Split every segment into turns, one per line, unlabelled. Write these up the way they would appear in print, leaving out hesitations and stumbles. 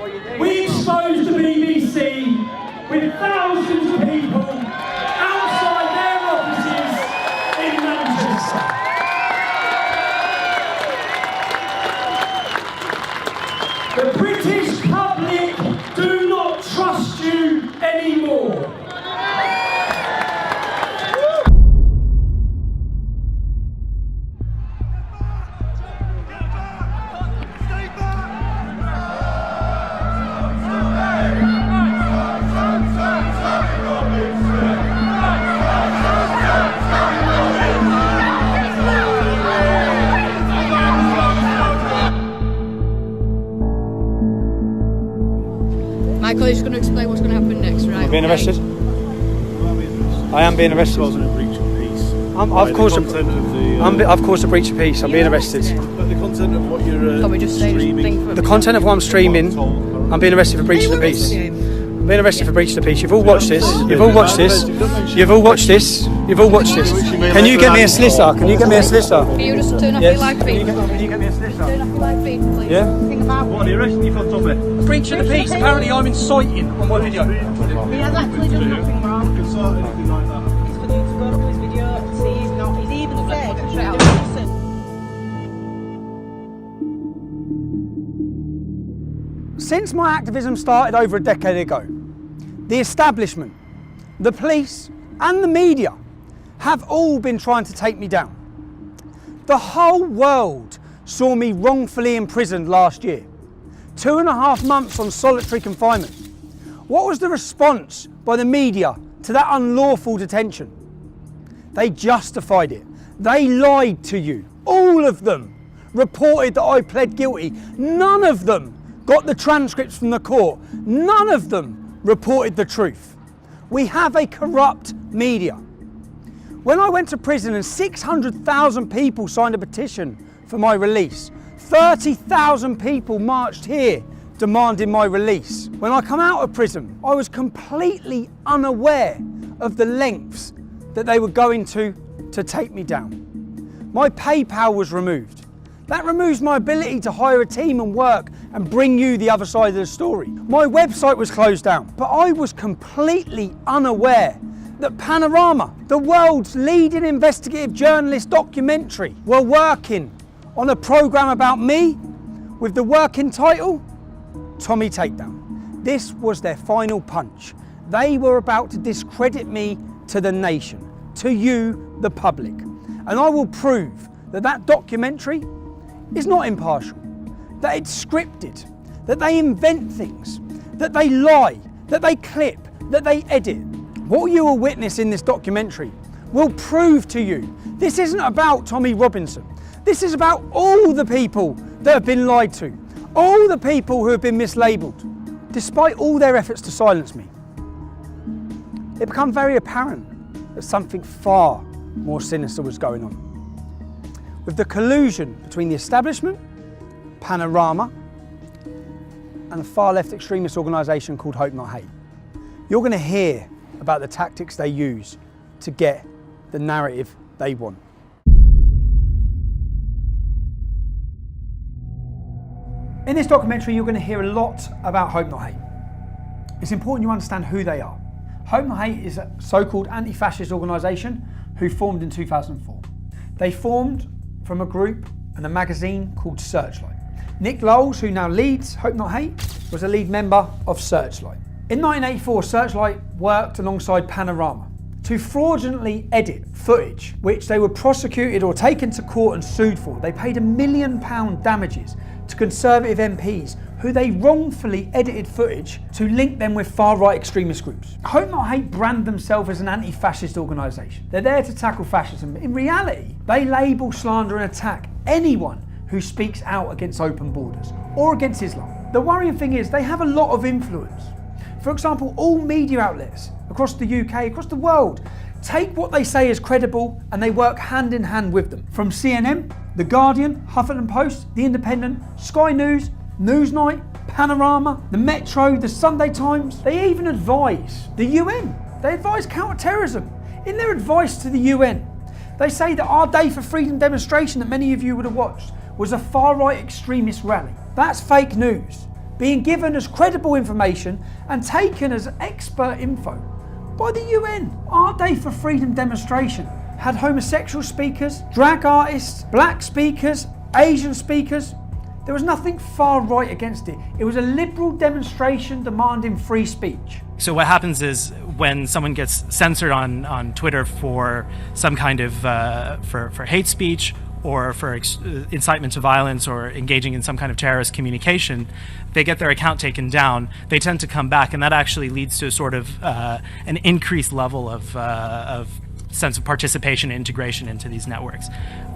We exposed the BBC with thousands of people outside their offices in Manchester. The British public do not trust you anymore.
Michael is going to explain what's going to happen next, right?
I'm being arrested. I am being arrested. I've caused a breach of peace. I'm being arrested.
But the content of what you're
Can we just say
streaming...
The content of what I'm streaming, I'm being arrested for breaching the peace. I'm being arrested for breaching the peace. You've all watched this. You've all watched this. You've all watched this. You've all watched this. Can you get me a solicitor? Can you get me a solicitor?
Can you just turn off your live feed?
Can you get me a solicitor?
Turn off your live feed, please.
Yeah?
What are you arresting you for, Tommy?
Breaching the peace. Apparently I'm inciting on my video.
He has actually done nothing wrong.
You can sort anything like that.
It's for you to go to his video and see he's not. He's even said he's doing this.
Since my activism started over a decade ago, the establishment, the police and the media have all been trying to take me down. The whole world saw me wrongfully imprisoned last year. 2.5 months on solitary confinement. What was the response by the media to that unlawful detention? They justified it. They lied to you. All of them reported that I pled guilty. None of them got the transcripts from the court. None of them reported the truth. We have a corrupt media. When I went to prison and 600,000 people signed a petition for my release, 30,000 people marched here demanding my release. When I come out of prison, I was completely unaware of the lengths that they were going to take me down. My PayPal was removed. That removes my ability to hire a team and work and bring you the other side of the story. My website was closed down, but I was completely unaware that Panorama, the world's leading investigative journalist documentary, were working on a programme about me with the working title, Tommy Takedown. This was their final punch. They were about to discredit me to the nation, to you, the public. And I will prove that that documentary is not impartial, that it's scripted, that they invent things, that they lie, that they clip, that they edit. What you will witness in this documentary will prove to you this isn't about Tommy Robinson. This is about all the people that have been lied to, all the people who have been mislabelled, despite all their efforts to silence me. It became very apparent that something far more sinister was going on. With the collusion between the establishment, Panorama, and a far-left extremist organisation called Hope Not Hate. You're going to hear about the tactics they use to get the narrative they want. In this documentary, you're going to hear a lot about Hope Not Hate. It's important you understand who they are. Hope Not Hate is a so-called anti-fascist organisation who formed in 2004. They formed from a group and a magazine called Searchlight. Nick Lowles, who now leads Hope Not Hate, was a lead member of Searchlight. In 1984, Searchlight worked alongside Panorama to fraudulently edit footage which they were prosecuted or taken to court and sued for. They paid £1 million damages to Conservative MPs who they wrongfully edited footage to link them with far-right extremist groups. Hope Not Hate brand themselves as an anti-fascist organisation. They're there to tackle fascism. In reality, they label, slander and attack anyone who speaks out against open borders or against Islam. The worrying thing is they have a lot of influence. For example, all media outlets across the UK, across the world, take what they say as credible and they work hand in hand with them. From CNN, The Guardian, Huffington Post, The Independent, Sky News, Newsnight, Panorama, the Metro, the Sunday Times. They even advise the UN. They advise counter-terrorism. In their advice to the UN, they say that our Day for Freedom demonstration that many of you would have watched was a far-right extremist rally. That's fake news. being given as credible information and taken as expert info by the UN. Our Day for Freedom demonstration had homosexual speakers, drag artists, black speakers, Asian speakers. There was nothing far right against it. It was a liberal demonstration demanding free speech.
So what happens is when someone gets censored on Twitter for some kind of for hate speech or for incitement to violence or engaging in some kind of terrorist communication, they get their account taken down. They tend to come back, and that actually leads to a sort of an increased level of sense of participation and integration into these networks.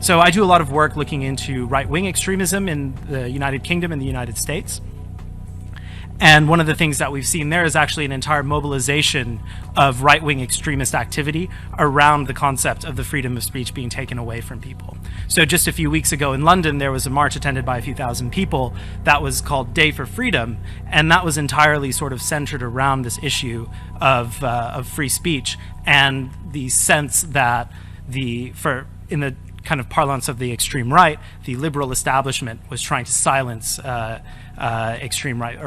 So I do a lot of work looking into right-wing extremism in the United Kingdom and the United States. And one of the things that we've seen there is actually an entire mobilization of right-wing extremist activity around the concept of the freedom of speech being taken away from people. So just a few weeks ago in London, there was a march attended by a few thousand people that was called Day for Freedom, and that was entirely sort of centered around this issue of free speech and the sense that in the kind of parlance of the extreme right, the liberal establishment was trying to silence extreme right,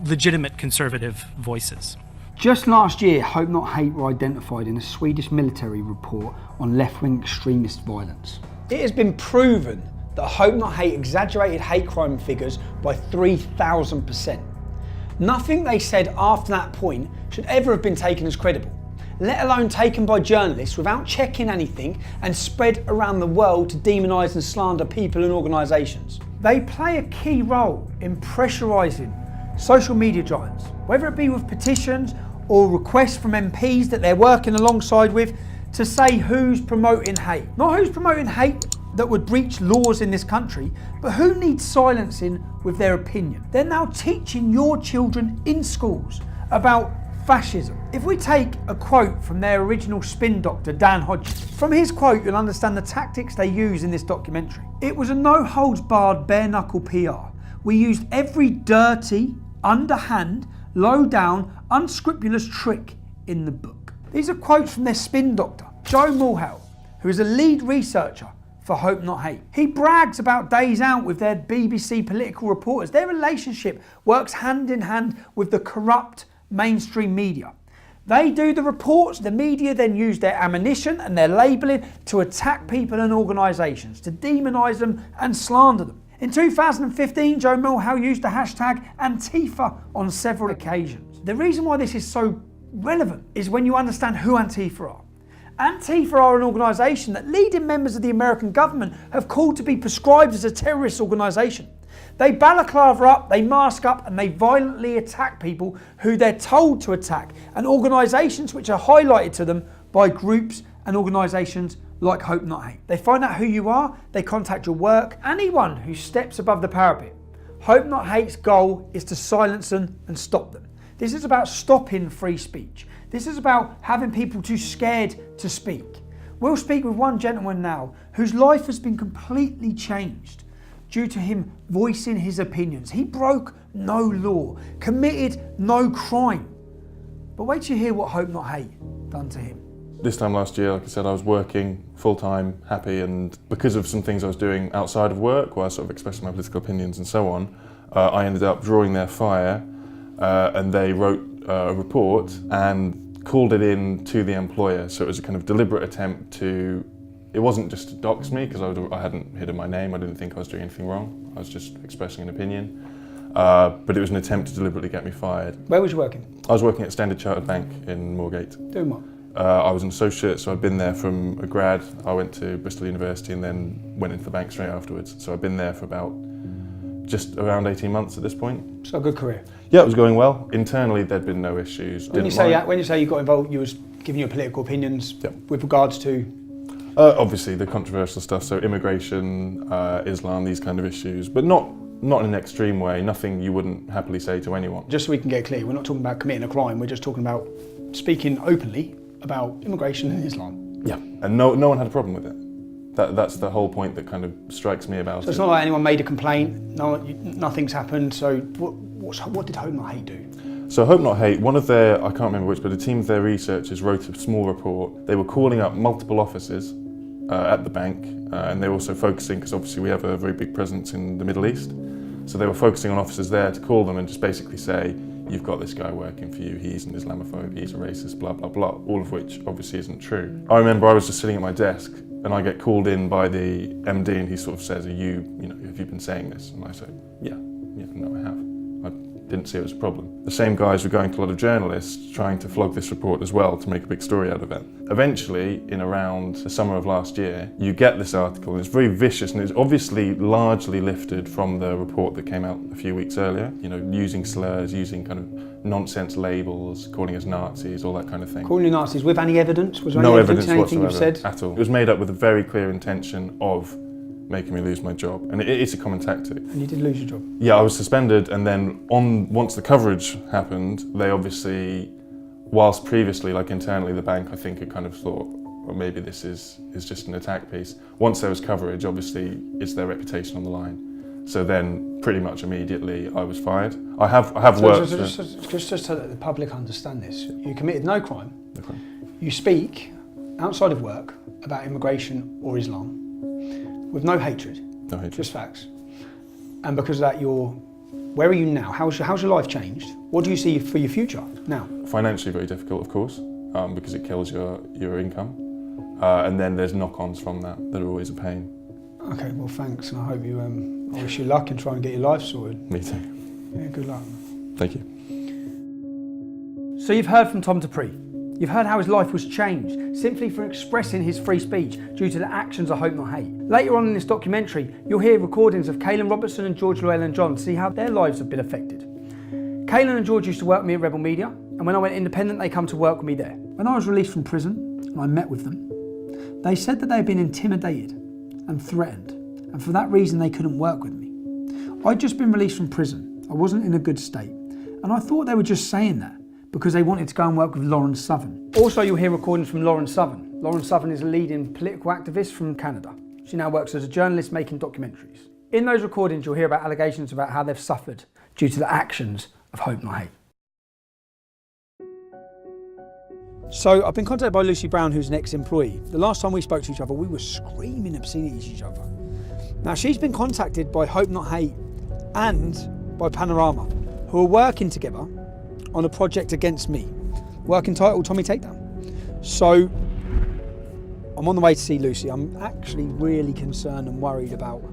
legitimate conservative voices.
Just last year, Hope Not Hate were identified in a Swedish military report on left-wing extremist violence. It has been proven that Hope Not Hate exaggerated hate crime figures by 3,000%. Nothing they said after that point should ever have been taken as credible, let alone taken by journalists without checking anything and spread around the world to demonise and slander people and organisations. They play a key role in pressurising social media giants, whether it be with petitions or requests from MPs that they're working alongside with to say who's promoting hate. Not who's promoting hate that would breach laws in this country, but who needs silencing with their opinion. They're now teaching your children in schools about fascism. If we take a quote from their original spin doctor, Dan Hodges, from his quote you'll understand the tactics they use in this documentary. It was a no-holds-barred, bare-knuckle PR. We used every dirty, underhand, low-down, unscrupulous trick in the book. These are quotes from their spin doctor, Joe Mulhall, who is a lead researcher for Hope Not Hate. He brags about days out with their BBC political reporters. Their relationship works hand in hand with the corrupt mainstream media. They do the reports, the media then use their ammunition and their labelling to attack people and organisations, to demonise them and slander them. In 2015, Joe Mulhall used the hashtag Antifa on several occasions. The reason why this is so relevant is when you understand who Antifa are. Antifa are an organisation that leading members of the American government have called to be prescribed as a terrorist organisation. They balaclava up, they mask up, and they violently attack people who they're told to attack, and organisations which are highlighted to them by groups and organisations like Hope Not Hate. They find out who you are, they contact your work, anyone who steps above the parapet. Hope Not Hate's goal is to silence them and stop them. This is about stopping free speech. This is about having people too scared to speak. We'll speak with one gentleman now whose life has been completely changed due to him voicing his opinions. He broke no law, committed no crime. But wait till you hear what Hope Not Hate done to him.
This time last year, like I said, I was working full-time, happy, and because of some things I was doing outside of work, where I was sort of expressing my political opinions and so on, I ended up drawing their fire, and they wrote a report and called it in to the employer. So it was a kind of deliberate attempt to, it wasn't just to dox me, because I hadn't hidden my name, I didn't think I was doing anything wrong, I was just expressing an opinion. But it was an attempt to deliberately get me fired.
Where was you working?
I was working at Standard Chartered Bank in Moorgate.
Doing what?
I was an associate, so I'd been there from a grad. I went to Bristol University and then went into the bank straight afterwards. So I've been there for about just around 18 months at this point.
So a good career?
Yeah, it was going well. Internally, there'd been no issues.
When you say you got involved, you was giving your political opinions with regards to?
Obviously, the controversial stuff, so immigration, Islam, these kind of issues, but not in an extreme way, nothing you wouldn't happily say to anyone.
Just so we can get clear, we're not talking about committing a crime, we're just talking about speaking openly about immigration and Islam.
Yeah, and no one had a problem with it. That's the whole point that kind of strikes me about it.
So it's not like anyone made a complaint, nothing's happened, so what did Hope Not Hate do?
So Hope Not Hate, one of their, I can't remember which, but a team of their researchers wrote a small report. They were calling up multiple offices at the bank, and they were also focusing, because obviously we have a very big presence in the Middle East. So they were focusing on officers there to call them and just basically say, you've got this guy working for you, he's an Islamophobe, he's a racist, blah, blah, blah, all of which obviously isn't true. I remember I was just sitting at my desk and I get called in by the MD and he sort of says, have you been saying this? And I say, yeah, no, I have. I didn't see it as a problem. The same guys were going to a lot of journalists trying to flog this report as well to make a big story out of it. Eventually, in around the summer of last year, you get this article and it's very vicious and it's obviously largely lifted from the report that came out a few weeks earlier, using slurs, using kind of nonsense labels, calling us Nazis, all that kind of thing.
Calling you Nazis with any evidence? Was there
No
any
evidence
in anything
whatsoever
you've said?
at all. It was made up with a very clear intention of making me lose my job, and it's a common tactic.
And you did lose your job?
Yeah, I was suspended, and then once the coverage happened, they obviously, whilst previously, like internally, the bank I think had kind of thought, well, maybe this is just an attack piece. Once there was coverage, obviously, it's their reputation on the line. So then, pretty much immediately, I was fired. I have worked.
Just so that the public understand this, you committed no crime.
Okay.
You speak outside of work about immigration or Islam with no hatred.
No hatred.
Just facts. And because of that, where are you now? How's your life changed? What do you see for your future now?
Financially very difficult, of course, because it kills your income. And then there's knock-ons from that are always a pain.
Okay, well thanks, and I hope you, I wish you luck and try and get your life sorted.
Me too.
Yeah, good luck.
Thank you.
So you've heard from Tom Dupree. You've heard how his life was changed simply for expressing his free speech due to the actions of Hope Not Hate. Later on in this documentary, you'll hear recordings of Caelan Robertson and George Llewellyn-John to see how their lives have been affected. Caelan and George used to work with me at Rebel Media, and when I went independent, they come to work with me there. When I was released from prison and I met with them, they said that they had been intimidated and threatened, and for that reason they couldn't work with me. I'd just been released from prison. I wasn't in a good state, and I thought they were just saying that because they wanted to go and work with Lauren Southern. Also, you'll hear recordings from Lauren Southern. Lauren Southern is a leading political activist from Canada. She now works as a journalist making documentaries. In those recordings, you'll hear about allegations about how they've suffered due to the actions of Hope Not Hate. So I've been contacted by Lucy Brown, who's an ex-employee. The last time we spoke to each other, we were screaming obscenities at each other. Now, she's been contacted by Hope Not Hate and by Panorama, who are working together on a project against me, work entitled Tommy Takedown. So I'm on the way to see Lucy. I'm actually really concerned and worried about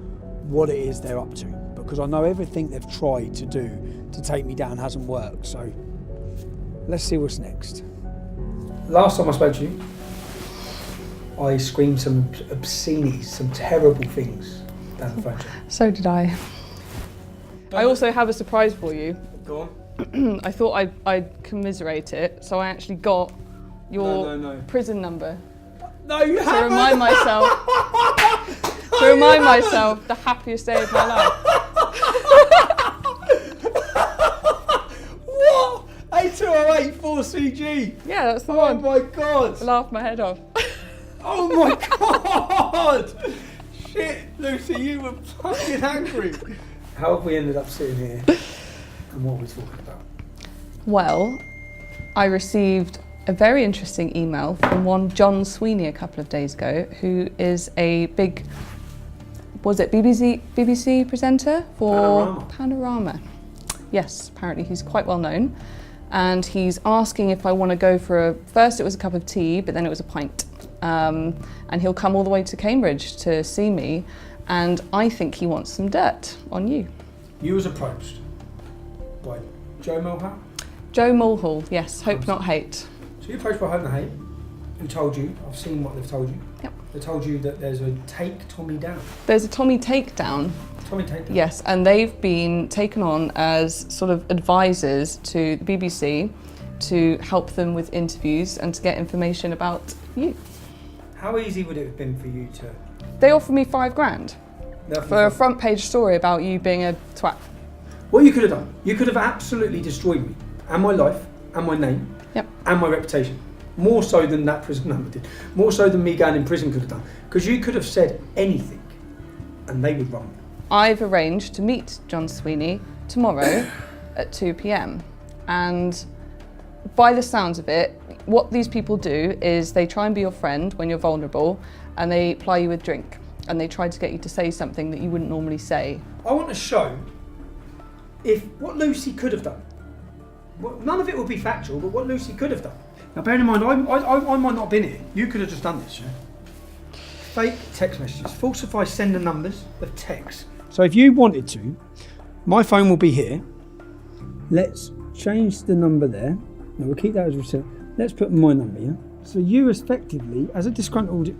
what it is they're up to, because I know everything they've tried to do to take me down hasn't worked. So let's see what's next. Last time I spoke to you, I screamed some obscenities, some terrible things down the phone.
So did I. I also have a surprise for you.
Go on.
I thought I'd commiserate it, so I actually got your
No.
prison number
No, you
to
haven't.
remind myself the happiest day of my life.
What? 8208 4CG.
Yeah, that's the
Oh
one.
my god.
I laughed my head off.
Oh my god. Shit, Lucy, you were fucking angry. How have we ended up sitting here and what are we talking about?
Well, I received a very interesting email from one John Sweeney a couple of days ago, who is a big, was it BBC presenter for Panorama? Yes, apparently he's quite well known. And he's asking if I want to go for first it was a cup of tea, but then it was a pint. And he'll come all the way to Cambridge to see me. And I think he wants some dirt on you.
You was approached by Joe Mulhall?
Joe Mulhall, yes, Hope Not Hate.
So you approached by Hope Not Hate, who told you, I've seen what they've told you.
Yep.
They told you that there's a Take Tommy Down.
There's a Tommy Takedown.
Tommy Takedown?
Yes, and they've been taken on as sort of advisors to the BBC to help them with interviews and to get information about you.
How easy would it have been for you to...
They offered me £5,000 for a front page story about you being a twat.
What you could have done, you could have absolutely destroyed me, and my life, and my name,
Yep.
and my reputation. More so than that prison number did. More so than me going in prison could have done. Because you could have said anything, and they would run me.
I've arranged to meet John Sweeney tomorrow at 2 p.m. And by the sounds of it, what these people do is they try and be your friend when you're vulnerable, and they ply you with drink, and they try to get you to say something that you wouldn't normally say.
I want to show if what Lucy could have done. None of it will be factual, but what Lucy could have done. Now, bearing in mind, I might not have been here. You could have just done this, yeah? Fake text messages. Falsify sender numbers of text. So if you wanted to, my phone will be here. Let's change the number there. No, we'll keep that as reset. Let's put my number, yeah? So you effectively, as a disgruntled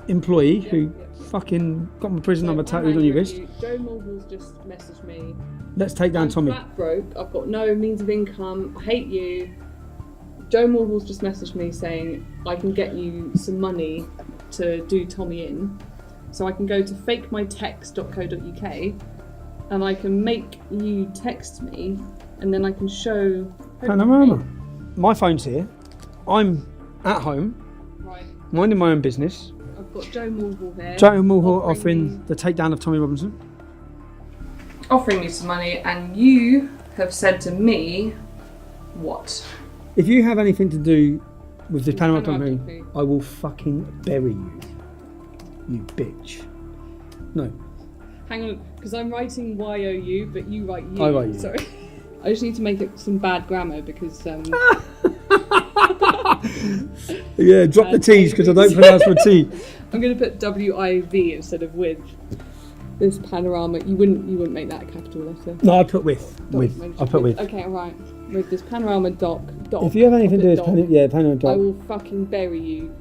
employee who fucking got my prison number tattooed on your wrist.
Joe Mulhall's just messaged me.
Let's take down Tommy.
I'm flat broke. I've got no means of income. I hate you. Joe Mulhall's just messaged me saying I can get you some money to do Tommy in. So I can go to fakemytext.co.uk and I can make you text me and then I can show
Panorama. My phone's here. I'm at home,
right.
minding my own business.
I've got Joe Mulhall here.
Joe Mulhall offering the takedown of Tommy Robinson.
Offering me some money, and you have said to me, what?
If you have anything to do with this Panama
Panama
documentary, I will fucking bury you. You bitch. No.
Hang on, because I'm writing YOU, but you write you.
I write you.
Sorry. I just need to make it some bad grammar because.
Yeah, drop the T's because I don't pronounce my T.
I'm going to put WIV instead of with. This panorama, you wouldn't make that a capital letter.
No, I put with. I put with.
Okay, alright. With this panorama doc.
If you have anything to do with Panorama doc,
I will fucking bury you,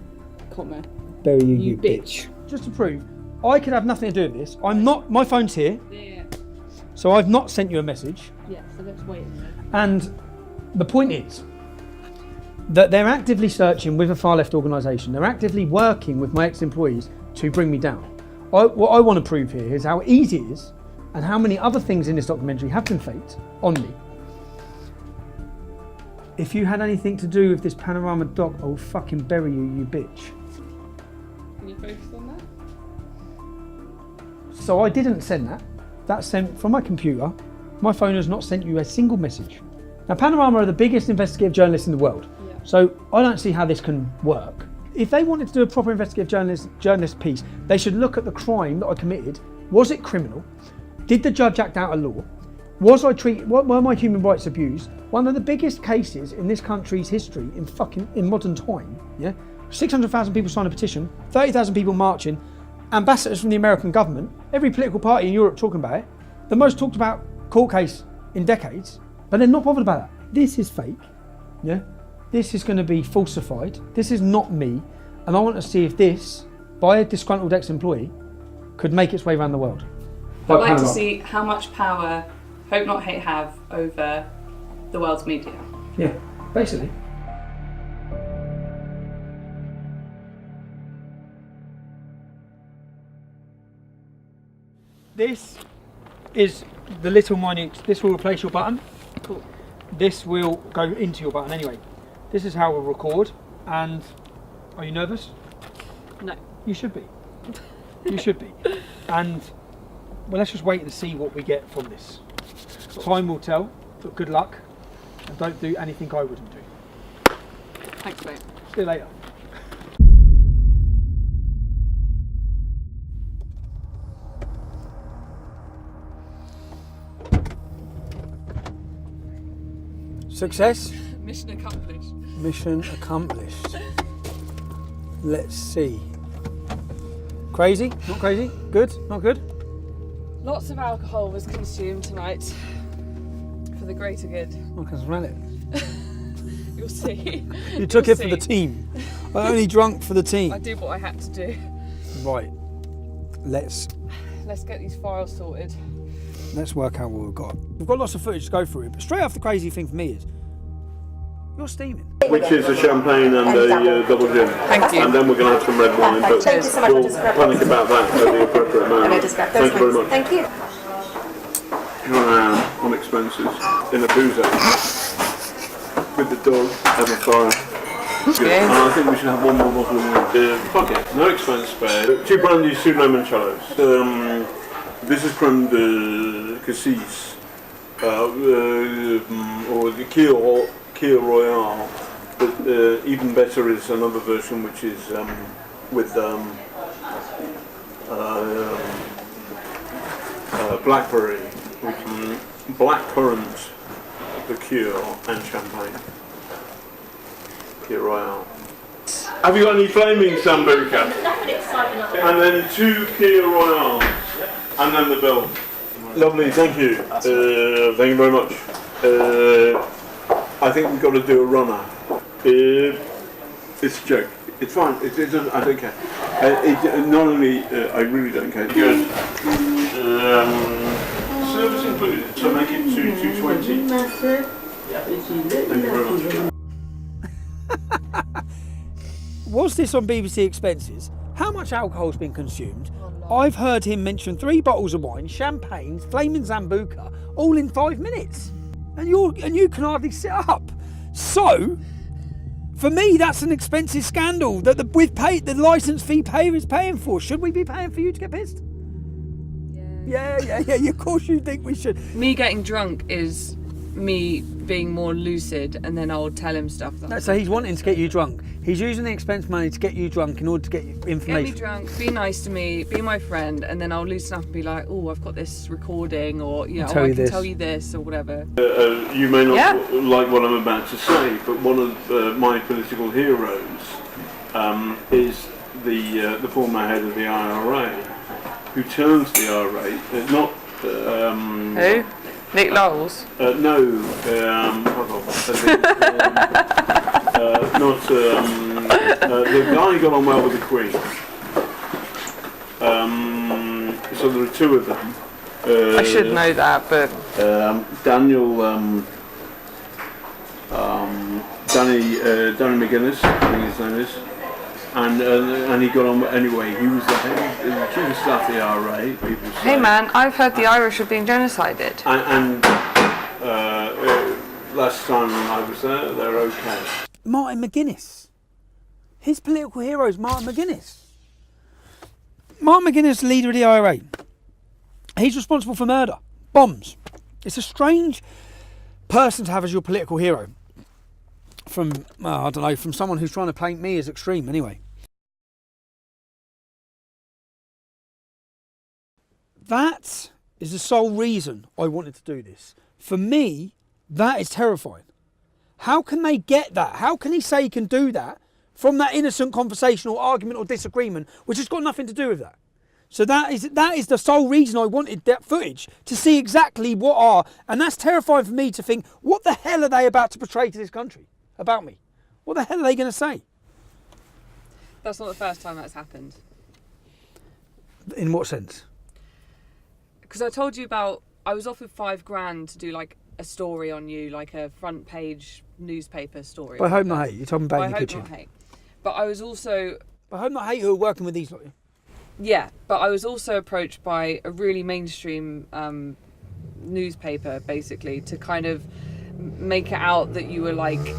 comma.
Bury you bitch. Just to prove, I could have nothing to do with this. I'm not. My phone's here.
Yeah.
So I've not sent you a message.
Yeah. So let's wait a minute.
And the point is that they're actively searching with a far left organisation. They're actively working with my ex-employees to bring me down. What I want to prove here is how easy it is and how many other things in this documentary have been faked on me. If you had anything to do with this Panorama doc, I will fucking bury you, you bitch.
Can you focus on that?
So I didn't send that. That's sent from my computer. My phone has not sent you a single message. Now, Panorama are the biggest investigative journalists in the world.
Yeah.
So I don't see how this can work. If they wanted to do a proper investigative journalist piece, they should look at the crime that I committed. Was it criminal? Did the judge act out of law? Were my human rights abused? One of the biggest cases in this country's history in modern time. Yeah, 600,000 people signed a petition, 30,000 people marching, ambassadors from the American government, every political party in Europe talking about it. The most talked about court case in decades, but they're not bothered about that. This is fake. Yeah. This is going to be falsified. This is not me. And I want to see if this, by a disgruntled ex-employee, could make its way around the world.
I'd like to see how much power Hope Not Hate have over the world's media.
Yeah, basically. This is the little mining. This will replace your button.
Cool.
This will go into your button anyway. This is how we'll record. And are you nervous?
No.
You should be. You should be. And well, let's just wait and see what we get from this. Time will tell, but good luck. And don't do anything I wouldn't do.
Thanks, mate.
See you later. Success?
Mission accomplished.
Mission accomplished. Let's see. Crazy? Not crazy? Good? Not good?
Lots of alcohol was consumed tonight for the greater good.
I can smell it.
You'll see.
You took it for the team. I only drunk for the team.
I did what I had to do.
Right. Let's
get these files sorted.
Let's work out what we've got. We've got lots of footage to go through, but straight off the crazy thing for me is you're steaming.
Which is a champagne and a double gin.
Thank you.
And then we're going to have some red wine, but
Thank you so much.
we'll panic about that at the appropriate moment. Thank you very much.
Thank you.
Here I am on expenses in a boozer with the dog and the fire. Good. And I think we should have one more bottle of wine. Fuck it, no expense spared. 2 brandies, 2 limoncellos. This is creme de cassis, or the Keel Royale. But even better is another version which is with blackberry. black currant liqueur and champagne. Liqueur Royale. Have you got any flaming Sambuca? And then 2 Kia Royales. And then the bill. Lovely, thank you. Thank you very much. I think we've got to do a runner. It's a joke. It's fine. It doesn't, I don't care. Not only, I really don't care. Good. Service included. So make it 220. Thank you very much.
Was this on BBC Expenses? How much alcohol's been consumed? I've heard him mention 3 bottles of wine, champagne, flaming Sambuca, all in 5 minutes. And you can hardly sit up. So, for me, that's an expensive scandal that the licence fee payer is paying for. Should we be paying for you to get pissed? Yeah. Of course you think we should.
Me getting drunk is me being more lucid, and then I'll tell him stuff.
So he's wanting to get you drunk. He's using the expense money to get you drunk in order to get you information.
Get me drunk, be nice to me, be my friend, and then I'll loosen up and be like, oh, I've got this recording, or I can tell you this, or whatever.
You may not like what I'm about to say, but one of my political heroes is the former head of the IRA, who turns the IRA, not...
Who? Nick Lowell's?
No, the guy got on well with the Queen. So there are 2 of them.
I should know that, but...
Danny McGuinness, I think his name is. And he got on anyway. He was the chief of staff of the IRA. People say.
Hey man, I've heard the Irish are being genocided.
And last time I was there, they're okay.
Martin McGuinness. His political hero is Martin McGuinness. Martin McGuinness, leader of the IRA. He's responsible for murder, bombs. It's a strange person to have as your political hero. From someone who's trying to paint me as extreme anyway. That is the sole reason I wanted to do this. For me, that is terrifying. How can they get that? How can he say he can do that from that innocent conversation or argument or disagreement, which has got nothing to do with that? So that is the sole reason I wanted that footage, to see exactly what are, and that's terrifying for me to think, what the hell are they about to portray to this country about me? What the hell are they going to say?
That's not the first time that's happened.
In what sense?
Because I told you about, I was offered $5,000 to do like a story on you, like a front page newspaper story.
By Hope Not Hate, you're talking about in the kitchen.
By Hope Not Hate. But I was also...
By Hope Not Hate, who are working with these lot.
Yeah, but I was also approached by a really mainstream newspaper, basically, to kind of make it out that you were like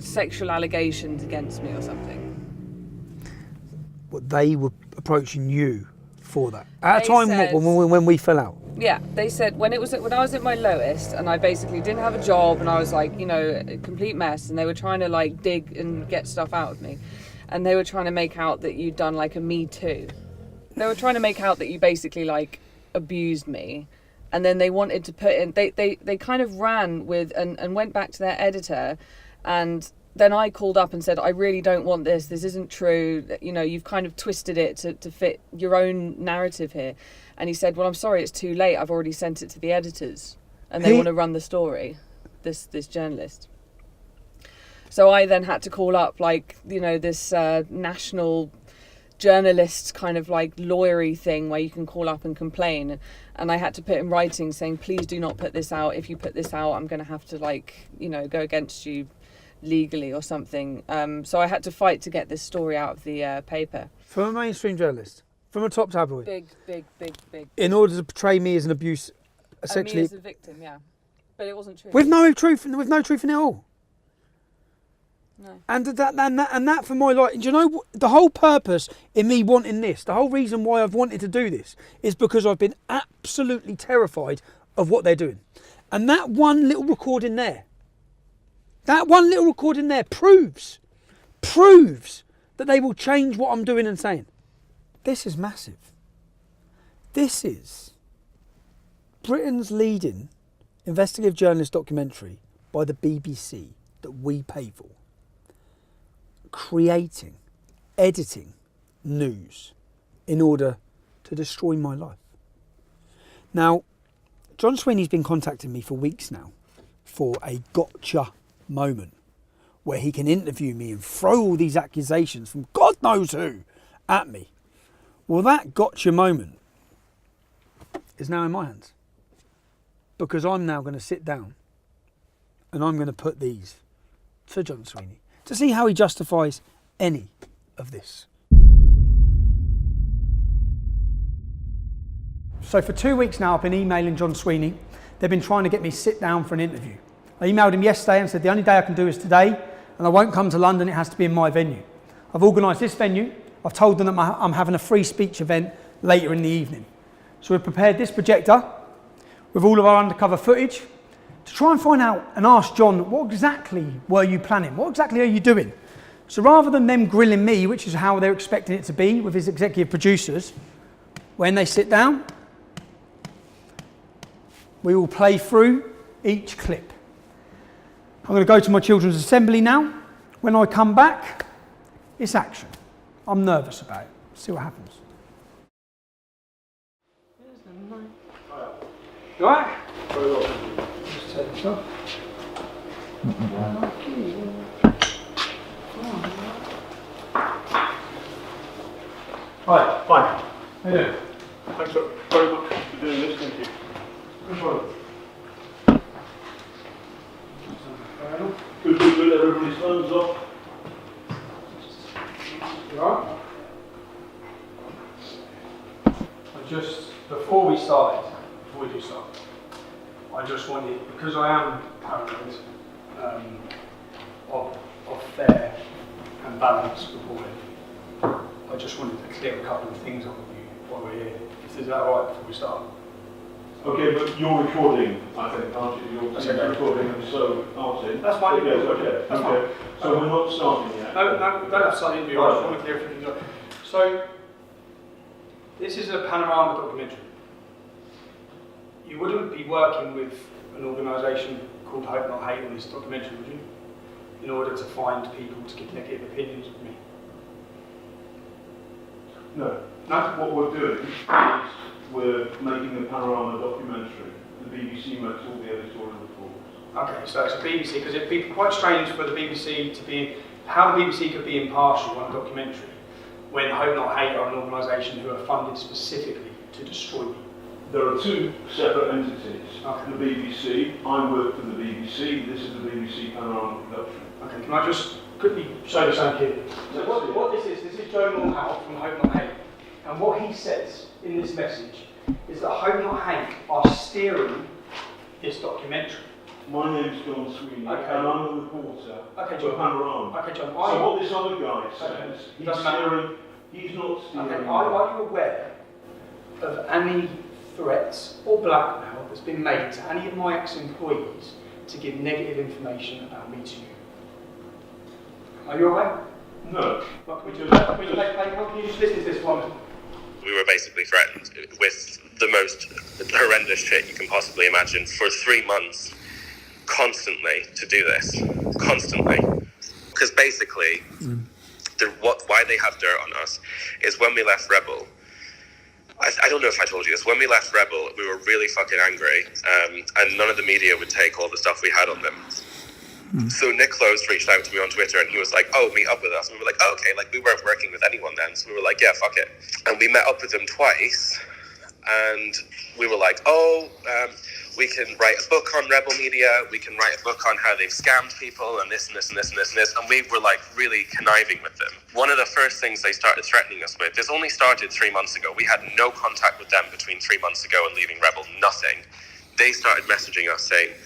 sexual allegations against me or something.
What, they were approaching you for that at a time when we fell out?
Yeah, they said when I was at my lowest and I basically didn't have a job and I was like, a complete mess, and they were trying to like dig and get stuff out of me, and they were trying to make out that you'd done like a Me Too. They were trying to make out that you basically like abused me, and then they wanted to put in, they kind of ran with and went back to their editor, and then I called up and said, I really don't want this isn't true, you've kind of twisted it to fit your own narrative here. And he said, well, I'm sorry, it's too late, I've already sent it to the editors and they want to run the story, this journalist. So I then had to call up this national journalist kind of like lawyery thing where you can call up and complain, and I had to put in writing saying, please do not put this out. If you put this out, I'm going to have to go against you legally or something. So I had to fight to get this story out of the paper.
From a mainstream journalist, from a top tabloid.
Big.
In order to portray me as an abuse, essentially.
Me as a victim, yeah. But it wasn't true.
With no truth in it all.
No.
And that for my life, do you know the whole purpose in me wanting this, the whole reason why I've wanted to do this is because I've been absolutely terrified of what they're doing. And that one little recording there proves that they will change what I'm doing and saying. This is massive. This is Britain's leading investigative journalist documentary by the BBC that we pay for, creating, editing news in order to destroy my life. Now, John Sweeney's been contacting me for weeks now for a gotcha moment where he can interview me and throw all these accusations from God knows who at me. Well, that gotcha moment is now in my hands, because I'm now going to sit down and I'm going to put these to John Sweeney to see how he justifies any of this. So for 2 weeks now I've been emailing John Sweeney. They've been trying to get me to sit down for an interview. I emailed him yesterday and said the only day I can do is today, and I won't come to London, it has to be in my venue. I've organised this venue. I've told them that I'm having a free speech event later in the evening. So we've prepared this projector with all of our undercover footage to try and find out and ask John, what exactly were you planning? What exactly are you doing? So rather than them grilling me, which is how they're expecting it to be with his executive producers, when they sit down, we will play through each clip. I'm going to go to my children's assembly now. When I come back, it's action. I'm nervous about it. See what happens. You all right?
Very well.
Just take this off. Hi.
Fine.
How you doing?
Thanks very much for doing this, thank you. Good, everybody's phones off.
You all right? Before we do start, I just wanted, because I am paranoid of fair and balanced reporting, I just wanted to clear a couple of things up with you while we're here. Is that all right before we start?
Okay, but you're recording, I think, aren't you? You're
That's okay.
recording, and so aren't you?
That's fine.
Yes, okay.
That's
okay.
fine.
So we're not starting yet?
No, we don't have to start the interview. I just want to clear a few things up. So, this is a panorama documentary. You wouldn't be working with an organisation called Hope Not Hate on this documentary, would you? In order to find people to give negative opinions of me.
No.
No?
What we're doing is we're making a panorama documentary. The BBC makes all the editorial reports.
Okay, so it's a BBC, because it'd be quite strange for the BBC to be, how the BBC could be impartial on a documentary when Hope Not Hate are an organisation who are funded specifically to destroy me.
There are two separate entities.
Okay.
The BBC, I work for the BBC, this is the BBC panorama production.
Okay, can I just quickly show you something here? So what this is Joe Moorhouse from Hope Not Hate. And what he says in this message is that Hope Not Hate are steering this documentary.
My name's John Sweeney,
Okay.
and I'm the reporter
Okay,
for
John.
Panorama.
Okay, John.
So what this other guy says, he's
Doesn't matter.
steering, he's not steering.
Okay, are you aware of any threats or blackmail that's been made to any of my ex-employees to give negative information about me to you? Are you aware?
No.
Well, can you just listen to this one?
We were basically threatened with the most horrendous shit you can possibly imagine for 3 months, constantly, to do this. Constantly. Because basically, why they have dirt on us is when we left Rebel, I don't know if I told you this, when we left Rebel, we were really fucking angry, and none of the media would take all the stuff we had on them. So Nick Close reached out to me on Twitter and he was like, oh, meet up with us. And we were like, oh, okay, like we weren't working with anyone then. So we were like, yeah, fuck it. And we met up with them twice and we were like, we can write a book on Rebel Media. We can write a book on how they've scammed people and this and this and this and this and this. And we were like really conniving with them. One of the first things they started threatening us with, this only started 3 months ago. We had no contact with them between 3 months ago and leaving Rebel, nothing. They started messaging us saying,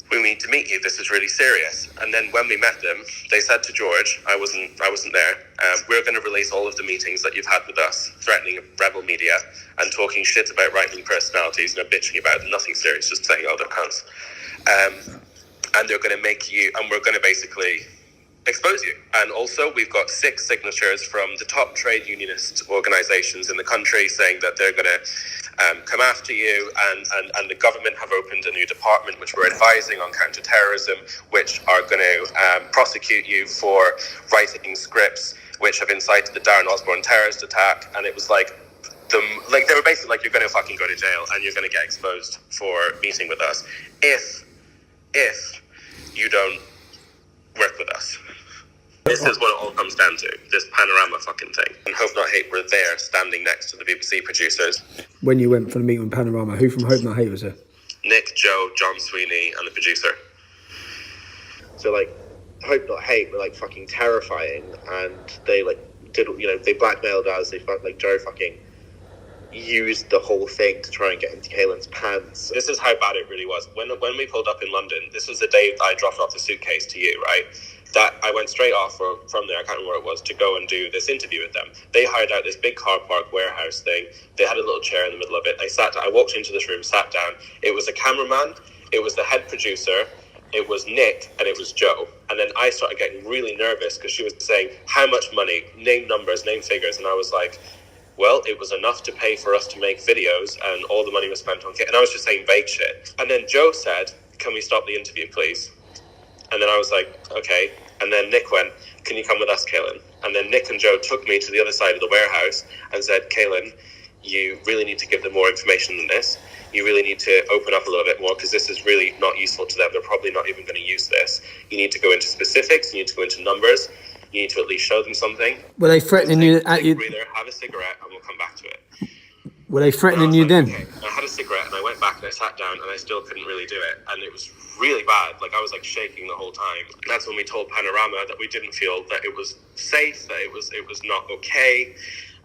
we need to meet you, this is really serious. And then when we met them, they said to George, I wasn't there, we're going to release all of the meetings that you've had with us, threatening Rebel Media and talking shit about right-wing personalities and bitching about nothing serious, just saying, oh, they're cunts. And they're going to make you, and we're going to basically expose you. And also, we've got 6 signatures from the top trade unionist organizations in the country saying that they're going to come after you, and the government have opened a new department which we're advising on counter-terrorism, which are going to prosecute you for writing scripts which have incited the Darren Osborne terrorist attack. And it was like, they were basically like, you're going to fucking go to jail and you're going to get exposed for meeting with us if you don't work with us. This is what it all comes down to, this Panorama fucking thing. And Hope Not Hate were there standing next to the BBC producers.
When you went for the meeting with Panorama, who from Hope Not Hate was there?
Nick, Joe, John Sweeney, and the producer.
So like, Hope Not Hate were like fucking terrifying, and they like did, you know, they blackmailed us. They felt like Joe fucking used the whole thing to try and get into Kaylin's pants.
This is how bad it really was. When we pulled up in London, this was the day I dropped off the suitcase to you, right? That I went straight off from there, I can't remember where it was, to go and do this interview with them. They hired out this big car park warehouse thing. They had a little chair in the middle of it. I walked into this room, sat down. It was a cameraman, it was the head producer, it was Nick, and it was Joe. And then I started getting really nervous because she was saying, how much money, name numbers, name figures. And I was like, well, it was enough to pay for us to make videos, and all the money was spent on kit. And I was just saying vague shit. And then Joe said, can we stop the interview, please? And then I was like, okay. And then Nick went, can you come with us, Kaylin? And then Nick and Joe took me to the other side of the warehouse and said, Kaylin, you really need to give them more information than this. You really need to open up a little bit more, because this is really not useful to them. They're probably not even going to use this. You need to go into specifics. You need to go into numbers. You need to at least show them something.
Were they threatening you at you?
Breather, have a cigarette, and we'll come back to it.
Were they threatening you then?
Okay. I had a cigarette, and I went back and I sat down, and I still couldn't really do it. And it was really bad. Like, I was like shaking the whole time. That's when we told Panorama that we didn't feel that it was safe, that it was not okay,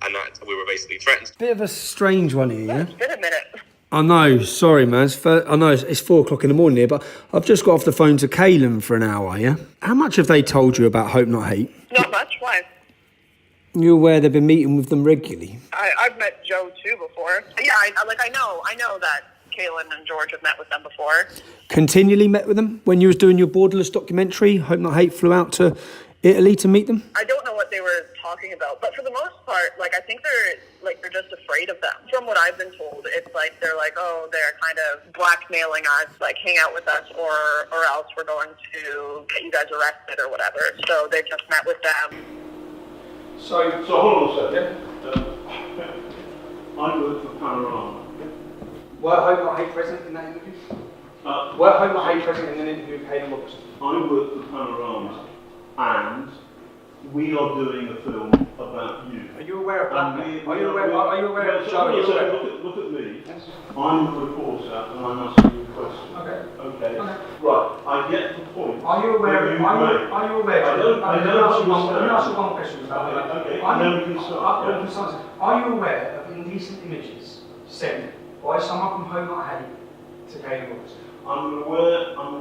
and that we were basically threatened.
Bit of a strange one here, yeah?
It's been a minute.
I know, sorry man, I know it's 4 o'clock in the morning here, but I've just got off the phone to Kaylin for an hour, yeah? How much have they told you about Hope Not Hate?
Not much. Why?
You're aware they've been meeting with them regularly?
I've met Joe too before. Yeah, I know that Kaylin and George have met with them before.
Continually met with them? When you was doing your Borderless documentary, Hope Not Hate flew out to Italy to meet them?
I don't know what they were talking about, but for the most part, like, I think they're just afraid of them. From what I've been told, it's like they're like, oh, they're kind of blackmailing us, like, hang out with us, or else we're going to get you guys arrested or whatever. So they've just met with them.
So hold on a second. I work for Panorama.
Were Hope Not Hate present in that interview? Were Hope Not Hate present in an interview with Kaylin Robertson?
I work for Panorama, and we are doing a film about you.
Are you aware of blackmail? Are you aware of
Joe? Look at me. Yes. I'm a reporter, and I'm asking you a question. Okay. Right. I get the point.
Are you aware? Are you aware?
I don't
Let me ask you one question about that.
Okay. Then we can start.
Are you aware of indecent images sent by someone from Hope Not Hate to Kaylin Robertson?
I'm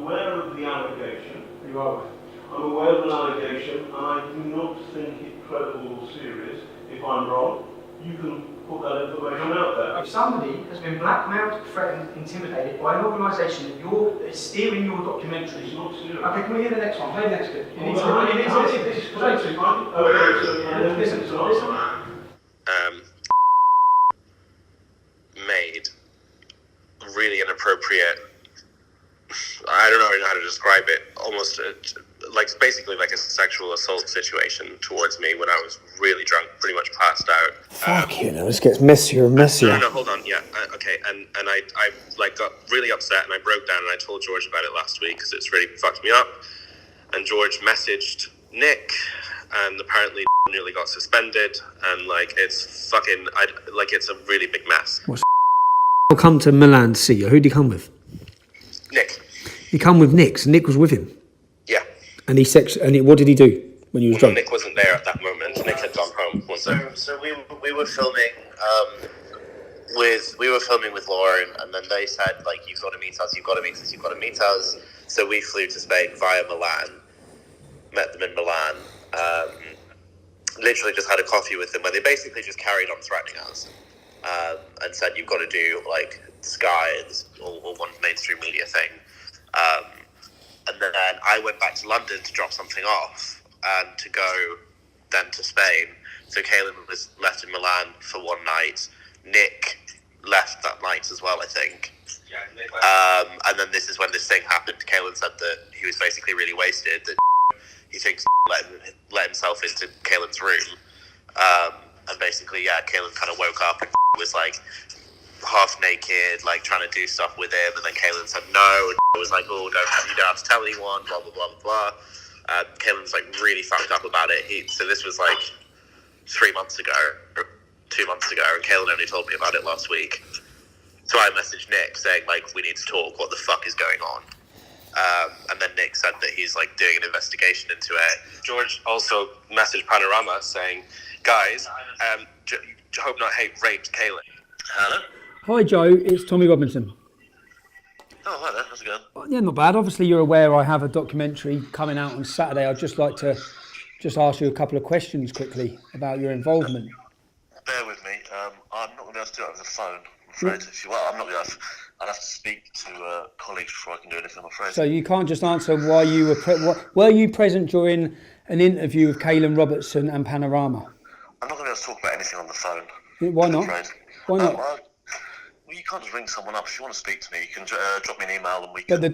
aware of the allegation.
You are.
I'm aware of an allegation, and I do not think it credible or serious. If I'm wrong, you can put that information out there.
If somebody has been blackmailed, threatened, intimidated by an organisation that is steering your documentary.
It's not serious.
Okay, can we hear the next one? Play the next bit.
Made really inappropriate, I don't know how to describe it, almost basically like a sexual assault situation towards me when I was really drunk, pretty much passed out.
Fuck you know, this gets messier and messier.
No, hold on, yeah, okay, and I got really upset, and I broke down, and I told George about it last week because it's really fucked me up, and George messaged Nick, and apparently nearly got suspended, and it's it's a really big mess.
I'll come to Milan to see you. Who'd he come with?
Nick.
He come with Nick, so Nick was with him.
Yeah.
And what did he do when he was drunk?
Nick wasn't there at that moment. Nick had gone home.
So we were filming with Lauren, and then they said, like, you've got to meet us. So we flew to Spain via Milan, met them in Milan, literally just had a coffee with them, where they basically just carried on threatening us, and said, you've got to do like Sky and all one mainstream media thing. And then I went back to London to drop something off and to go then to Spain. So Kaelin was left in Milan for one night. Nick left that night as well, I think. And then this is when this thing happened. Kaelin said that he was basically really wasted, that he thinks let himself into Kaelin's room. And basically, Kaelin kind of woke up and was like half naked, like trying to do stuff with him. And then Kaelin said no, and was like, oh, you don't have to tell anyone, blah, blah, blah, blah, blah. Kaelin was like really fucked up about it. So this was like 3 months ago, or 2 months ago, and Kaelin only told me about it last week. So I messaged Nick saying, like, we need to talk, what the fuck is going on? And then Nick said that he's like doing an investigation into it. George also messaged Panorama saying, guys, Hope Not Hate raped Kaelin. Hello?
Hi Joe, it's Tommy Robinson.
Oh, hi there, how's it going?
Yeah, not bad. Obviously you're aware I have a documentary coming out on Saturday. I'd just like to ask you a couple of questions quickly about your involvement.
Bear with me, I'm not going to be able to do it over the phone, I'm afraid. I'm not going to I'd have to speak to colleagues before I can do anything, I'm afraid.
So you can't just answer why you were you present during an interview with Kaelin Robertson and Panorama?
I'm not going to be able to talk about anything on the phone.
Why not? Why not?
Well, you can't just ring someone up. If you want to speak to me, you can drop me an email and we
But
can...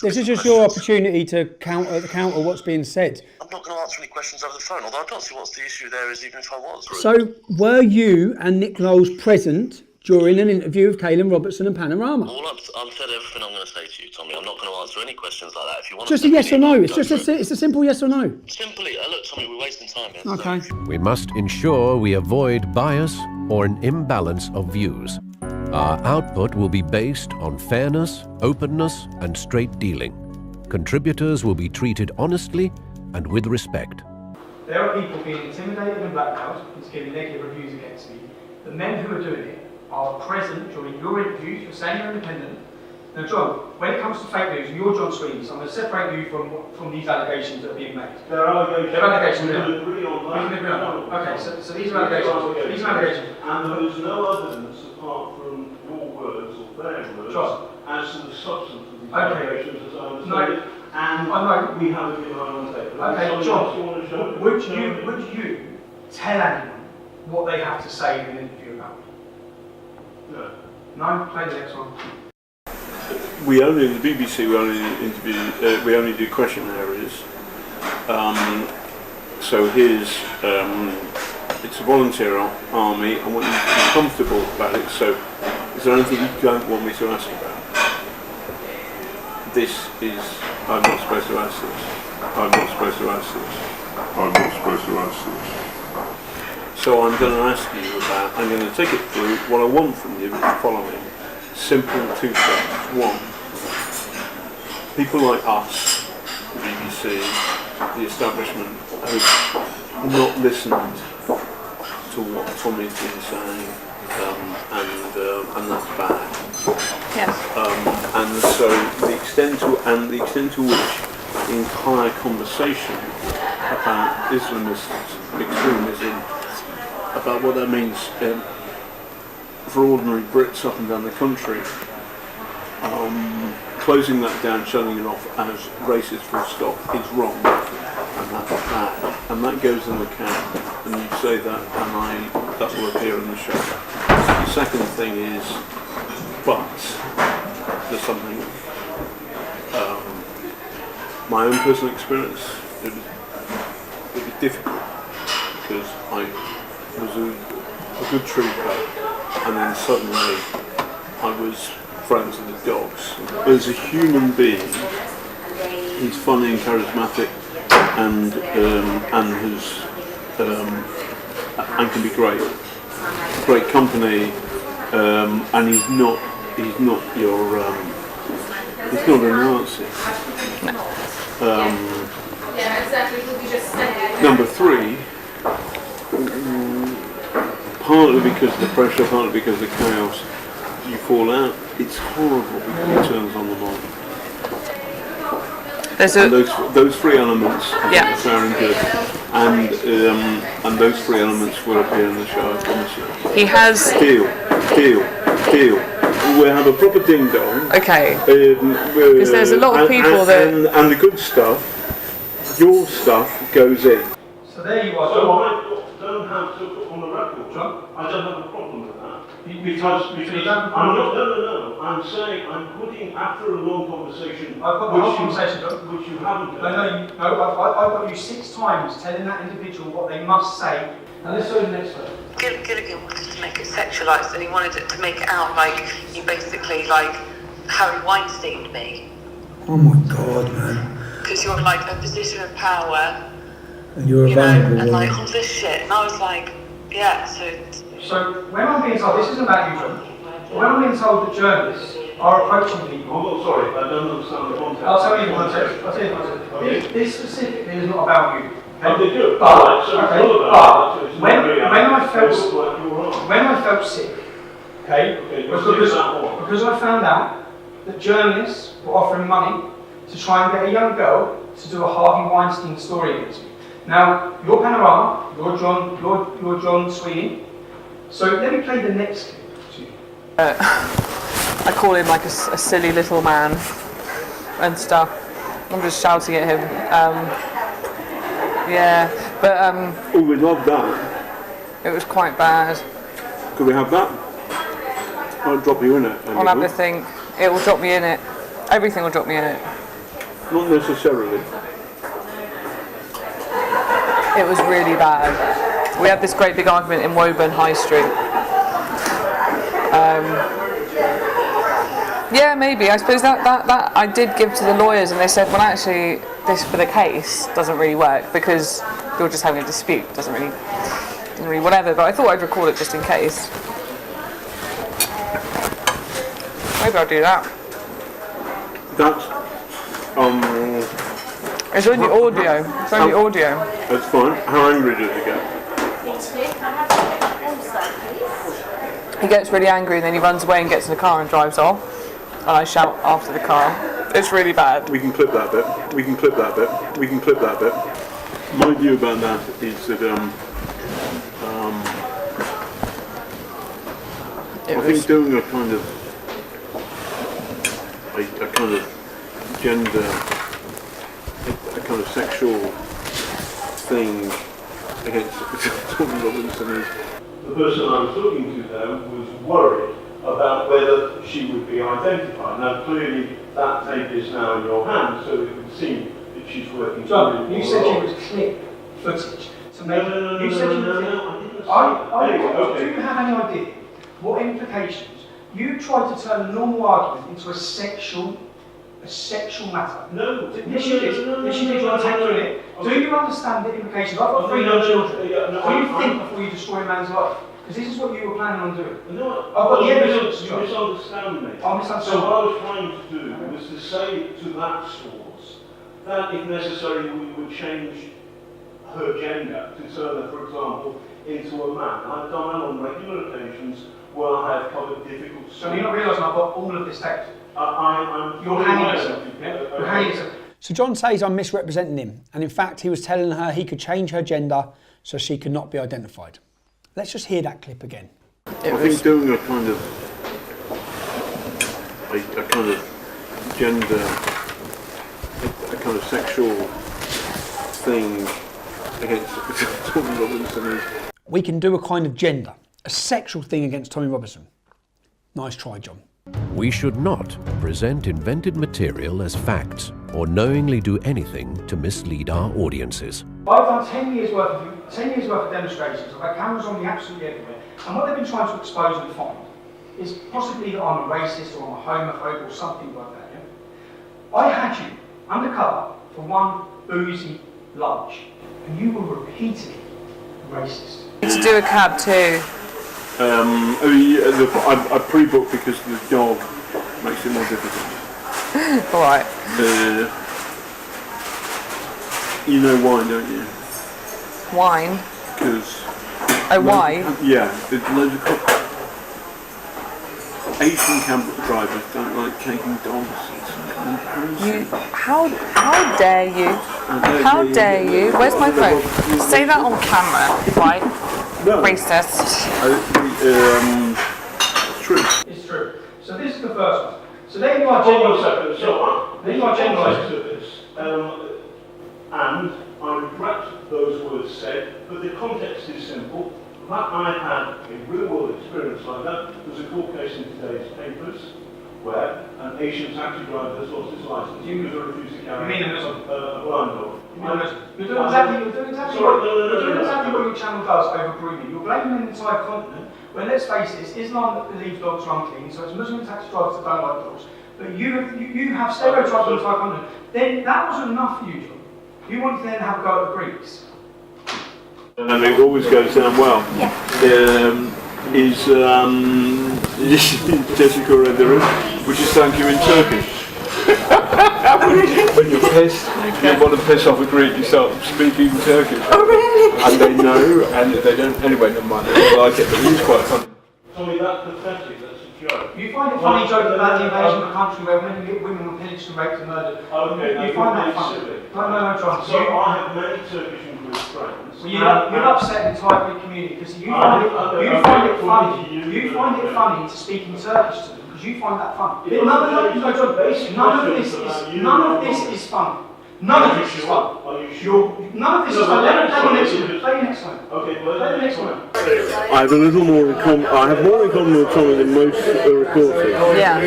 this is just your opportunity to counter what's being said.
I'm not going to answer any questions over the phone, although I don't see what's the issue there is, even if I was. Really.
So were you and Nick Knowles present during an interview with Kaelin Robertson and Panorama?
I've said everything I'm going to say to you, Tommy. I'm not going to answer any questions like that. If you want
Just
to
a yes or no. It's just it's a simple yes or no.
Simply, look, Tommy, we're wasting time here.
Okay.
We must ensure we avoid bias or an imbalance of views. Our output will be based on fairness, openness, and straight dealing. Contributors will be treated honestly and with respect.
There are people being intimidated and blackmailed into giving negative reviews against me. The men who are doing it are present during your interviews. You're saying you're independent. Now, John, when it comes to fake news, you're John Sweeney, so I'm going to separate you from these allegations that are being made.
There are allegations.
There are allegations.
We can agree on that.
We can agree on that. Okay, so these are allegations. These are allegations.
And there is no evidence apart from your words or their words
John,
as to the substance of these allegations as I understand it. And
I know.
we have it behind on tape.
Okay, John, would you tell anyone what they have to say in an interview about me?
No.
No? Play the next one.
We only, the BBC, we only do questionnaires. So here's, it's a volunteer army. I want you to be comfortable about it. So is there anything you don't want me to ask about? I'm not supposed to ask this. I'm not supposed to ask this. I'm not supposed to ask this. So I'm going to ask you about, I'm going to take it through. What I want from you is the following. Simple two things. One, people like us, the BBC, the establishment, have not listened to what Tommy's been saying, and that's bad.
Yes.
And so the extent to which the entire conversation about Islamism, extremism, about what that means for ordinary Brits up and down the country, closing that down, shutting it off as racist full stop is wrong, and that's bad, and that goes in the can, and you say that, and that will appear in the show. The second thing is, but there's something, my own personal experience, it was difficult, because I was a good trooper, and then suddenly I was friends with the dogs. As a human being, he's funny and charismatic, and can be great company, and he's not your he's not a Nazi. Number three, partly because of the pressure, partly because of the chaos, you fall out. It's horrible because he turns on the mic. And those three elements are fair and good, and those three elements will appear in the show, I promise you.
He has...
Deal. We'll have a proper ding-dong.
Okay. Because there's a lot of people
and the good stuff, your stuff goes in.
So there you are,
So
John.
I don't have to put on the record,
John?
I don't have a problem with that.
Because
I'm not, no. I'm saying I'm putting, after a long conversation,
I've got the whole conversation, John.
which you haven't done.
I've got you 6 times telling that individual what they must say. Now let's go to the next one.
Gilligan wanted to make it sexualised, and he wanted it to make it out like you basically like Harry Weinsteined me.
Oh my God, man.
Because you're like a position of power,
And you're a
you know,
vulnerable
and like
woman.
all this shit. And I was like, yeah,
So when I'm being told, this isn't about you, John, but when I'm being told that journalists are approaching people.
I'm not sorry, I don't understand the context.
I'll tell you the context.
Okay.
This specifically is not about you.
Oh, they do.
But,
So it's
okay,
not about that, so it's
when
not really
I felt sick, okay, because I found out that journalists were offering money to try and get a young girl to do a Harvey Weinstein story against me. Now, you're Panorama, you're John Sweeney. So let me play the next clip to you.
I call him like a silly little man and stuff. I'm just shouting at him. Yeah, but
Oh, we love that.
it was quite bad.
Could we have that? I'll drop you in it.
I'll have the thing. It will drop me in it. Everything will drop me in it.
Not necessarily.
It was really bad. We had this great big argument in Woburn High Street. Yeah, maybe. I suppose that I did give to the lawyers, and they said, well, actually, this for the case doesn't really work because you're just having a dispute. Doesn't really whatever. But I thought I'd record it just in case. Maybe I'll do that.
That's
It's only audio. It's only audio.
that's fine. How angry does it get?
He gets really angry, and then he runs away and gets in the car and drives off. And I shout after the car. It's really bad.
We can clip that bit. We can clip that bit. We can clip that bit. My view about that is that I think doing a kind of gender, a kind of sexual thing against Tommy Robinson is. The person I was talking to there was worried about whether she would be identified. Now clearly that tape is now in your hands, so it would seem that she's working.
John, you said you was clip footage to make.
No,
You said you
I
was.
didn't say.
Do you have any idea what implications? You tried to turn a normal argument into a sexual matter.
No.
Yes, you did. Yes, you did. You want to take through it. Do you understand the implications? I've got 3 young children. Do you think before you destroy a man's life? Because this is what you were planning on doing.
No,
I've got the evidence.
you misunderstand me.
I misunderstand.
So what I was trying to do was to say to that source that if necessary we would change her gender to turn her, for example, into a man. I've done that on regular occasions where I have covered difficult
So you're not realising I've got all of this tape?
I'm
You're hanging yourself. You're hanging yourself.
So John says I'm misrepresenting him, and in fact he was telling her he could change her gender so she could not be identified. Let's just hear that clip again.
I think doing a kind of gender, a kind of sexual thing against Tommy Robinson is.
We can do a kind of gender, a sexual thing against Tommy Robinson. Nice try, John.
We should not present invented material as facts or knowingly do anything to mislead our audiences.
I've done 10 years worth of demonstrations. I've had cameras on me absolutely everywhere. And what they've been trying to expose and find is possibly that I'm a racist or I'm a homophobe or something like that. Yeah? I had you undercover for one boozy lunch, and you were repeatedly racist.
To do a cab too.
I pre-booked because the dog makes it more difficult.
All right.
You know why, don't you?
Wine.
Because.
Oh, why?
Yeah, there's loads of Asian cab drivers don't like taking dogs.
You, how dare you? How dare you? Where's my phone? Say that on camera, right?
No.
Racist.
It's true.
It's true. So this is the first one. So then you are generalising.
So
then you are generalising.
And I regret those words said, but the context is simple. That I had a real-world experience like that. There's a court case in today's papers where an Asian taxi driver has lost his license because he refused to carry a blind dog.
You're doing exactly what your channel does over grooming. You're blaming an entire continent when, let's face it, it's Islam that believes dogs are unclean, so it's Muslim taxi drivers that don't like dogs. But you have stereotyped the entire continent. Then that wasn't enough for you, John. You wanted to then have a go at the Greeks.
And it always goes down well.
Yeah.
Is Jessica Rederer, which is thank you in Turkish. When you're pissed, you want to piss off a Greek, you start speaking Turkish.
Oh really?
And they know, and they don't. Anyway, never mind. They don't like it, but it's quite funny. Tommy, that's pathetic. That's a joke.
You find it funny joking about the invasion of a country where many women were pillaged and raped and murdered.
Okay,
you find that funny? No, John.
So I have many Turkish and Greek friends.
Well, you'll upset the entire Greek community because you find it funny to speak in Turkish to them because you find that funny. None of this is fun. None of this is fun. None of this is fun. Play your next one.
Okay, play
the next one.
I have a little more in common. I have more in common with Tommy than most reporters.
Yeah.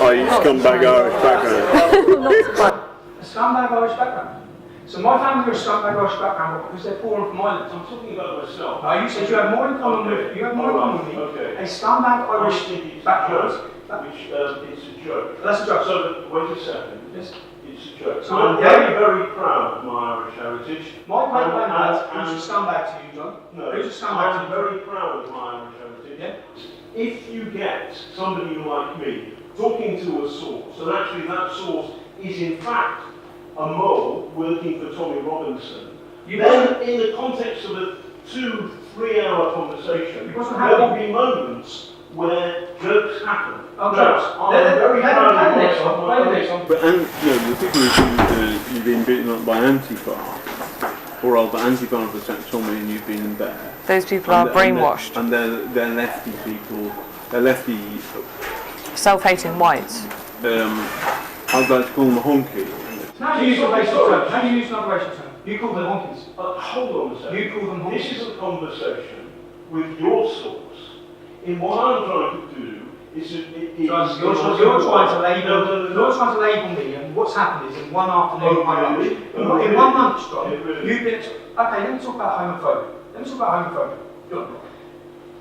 I scumbag Irish background.
A scumbag Irish background. So my family are a scumbag Irish background because they're poor and from Ireland.
I'm talking about myself.
No, you said you have more in common with me.
Okay.
A scumbag Irish background.
Which it's a joke.
That's a joke.
So wait a second.
Yes.
It's a joke.
So
I'm very, very proud of my Irish heritage.
My great granddad, who's a scumbag to you, John?
No,
who's a scumbag to
I'm
you?
very proud of my Irish heritage.
Yeah.
If you get somebody like me talking to a source, and actually that source is in fact a mole working for Tommy Robinson, then in the context of a 2-3 hour conversation, there will be moments where jokes happen.
Oh, jokes.
I'm very proud of
Play the next one.
But the people who you've been beaten up by Antifa, or rather Antifa has attacked Tommy and you've been in there.
Those people are brainwashed.
And they're lefty people. They're lefty.
Self-hating whites.
I'd like to call them a honky.
How do you use an racial term? How do you use another racial term? You call them honkies.
Hold on a second.
You call them honkies.
This is a conversation with your source. In what I'm trying to do is
you're trying to label me, and what's happened is in one afternoon, in one month, John, you've been. Okay, let me talk about homophobia. John,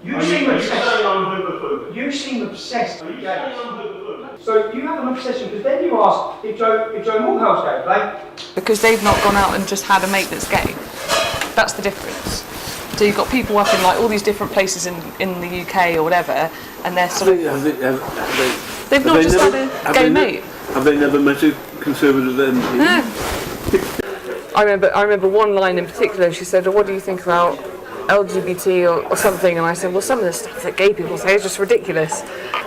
you seem obsessed. You seem obsessed with gays. So you have an obsession because then you ask if Joe Morgell's gay, right?
Because they've not gone out and just had a mate that's gay. That's the difference. So you've got people up in like all these different places in the UK or whatever, and they're sort of they've not just had a gay mate.
Have they never met a conservative MP?
No. I remember one line in particular. She said, "What do you think about LGBT or something?" And I said, "Well, some of the stuff that gay people say is just ridiculous."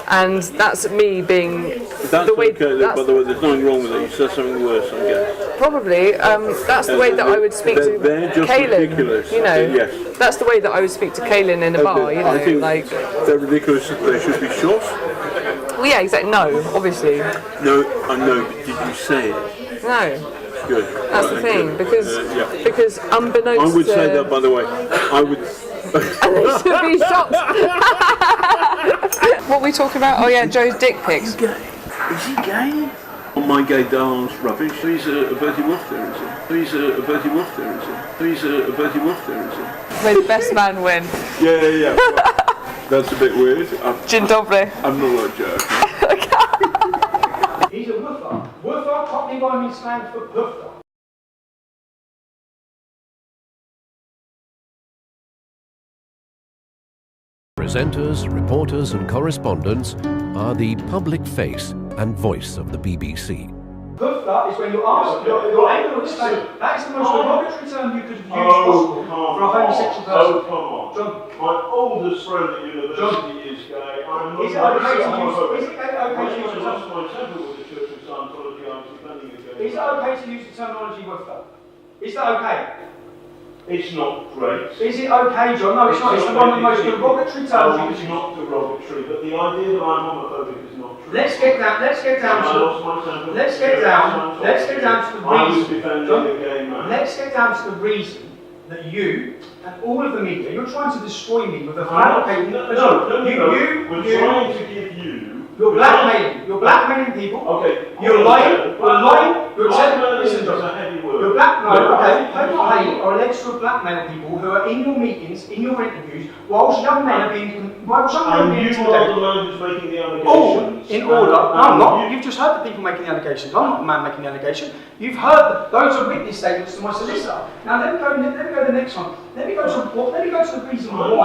And that's me being
the way. Okay, by the way, there's nothing wrong with it. You said something worse, I guess.
Probably. That's the way that I would speak to Kaylin.
Ridiculous.
You know,
yes.
That's the way that I would speak to Kaylin in a bar. You know,
I think
like
they're ridiculous. They should be shot.
Well, yeah, exactly. No, obviously.
No, I know. But did you say it?
No.
Good.
That's the thing, because unbeknownst
I would say that, by the way. I would.
And they should be shot. What were we talking about? Oh yeah, Joe's dick pics.
Is he gay? Oh, my gay darling's rubbish. He's a Bertie Wolf there, is he? He's a Bertie Wolf there, is he? He's a Bertie Wolf there, is he?
May the best man win.
Yeah. Well, that's a bit weird.
Dzień dobry.
I'm not a jerk.
He's a woofer. Woofer, Cockney rhyming slang for puffer.
Presenters, reporters and correspondents are the public face and voice of the BBC.
Puffer is when you ask, you're able to explain. That is the most derogatory term you could have used possible for a homosexual person.
Oh, come on. John. My oldest friend at university is gay.
Is it okay to use the
lost my temper with the Church of Scientology. I'm defending the gay.
Is it okay to use the terminology woofer? Is that okay?
It's not great.
Is it okay, John? No, it's not. It's one of the most derogatory terms.
No, it's not derogatory, but the idea that I'm homophobic is not true.
Let's get down to the reason. Let's get down to the reason that you and all of the media, you're trying to destroy me with a fabricated.
We're trying to give you.
You're blackmailing people.
Okay.
You're lying. You're telling. Listen, John. You're alleged to have blackmailed people who are in your meetings, in your interviews, whilst young men are being intimidated.
You are the man who's making the allegations.
All in order. No, I'm not. You've just heard the people making the allegations. I'm not the man making the allegation. You've heard those are witness statements to my solicitor. Now let me go to the next one. Let me go to the reason why. Let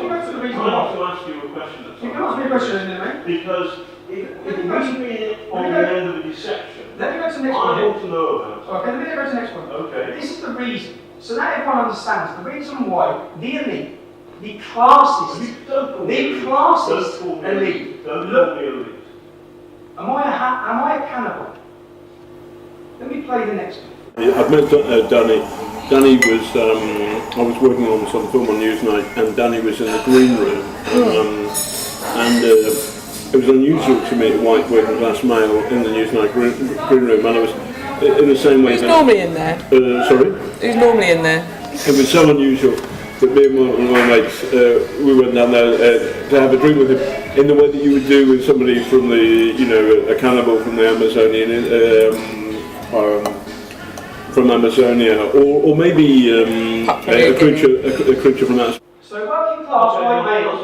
me go to the reason why.
I have to ask you a question.
You can ask me a question, isn't it, mate?
Because it must be on the end of the deception.
Let me go to the next one.
I want to know about it.
Okay, let me go to the next one.
Okay.
This is the reason. So now everyone understands the reason why the elite, the classist elite.
Don't call me elite.
Am I a cannibal? Let me play the next one.
I've met Danny. Danny was, I was working on some film on Newsnight, and Danny was in the green room. It was unusual to meet a white working class male in the Newsnight green room, and I was in the same way.
Who's normally in there?
Sorry?
Who's normally in there?
It was so unusual that me and one of my mates, we went down there to have a drink with him in the way that you would do with somebody from a cannibal from the Amazonian, from Amazonia, or maybe a creature from that.
So working class white male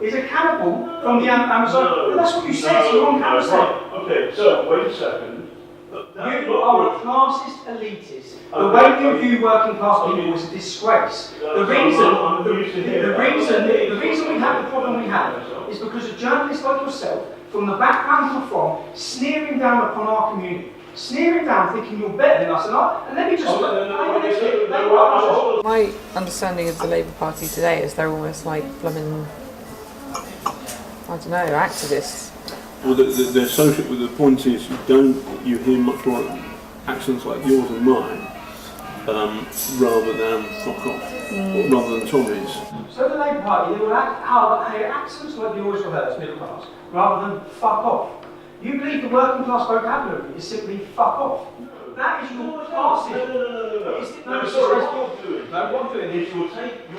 is a cannibal from the Amazon. No, that's what you said. So you're on camera.
Okay, so wait a second.
You are a classist elitist. The way you view working class people is a disgrace. The reason we have the problem we have is because of journalists like yourself, from the background you're from, sneering down upon our community. Sneering down, thinking you're better than us, and let me just.
My understanding of the Labour Party today is they're almost like blooming, I don't know, activists.
Well, they're social. The point is, you hear much more accents like yours and mine, rather than fuck off, or rather than Tommy's.
So the Labour Party, they will have accents like yours or hers, middle class, rather than fuck off. You believe the working class vocabulary is simply fuck off. That is your classism.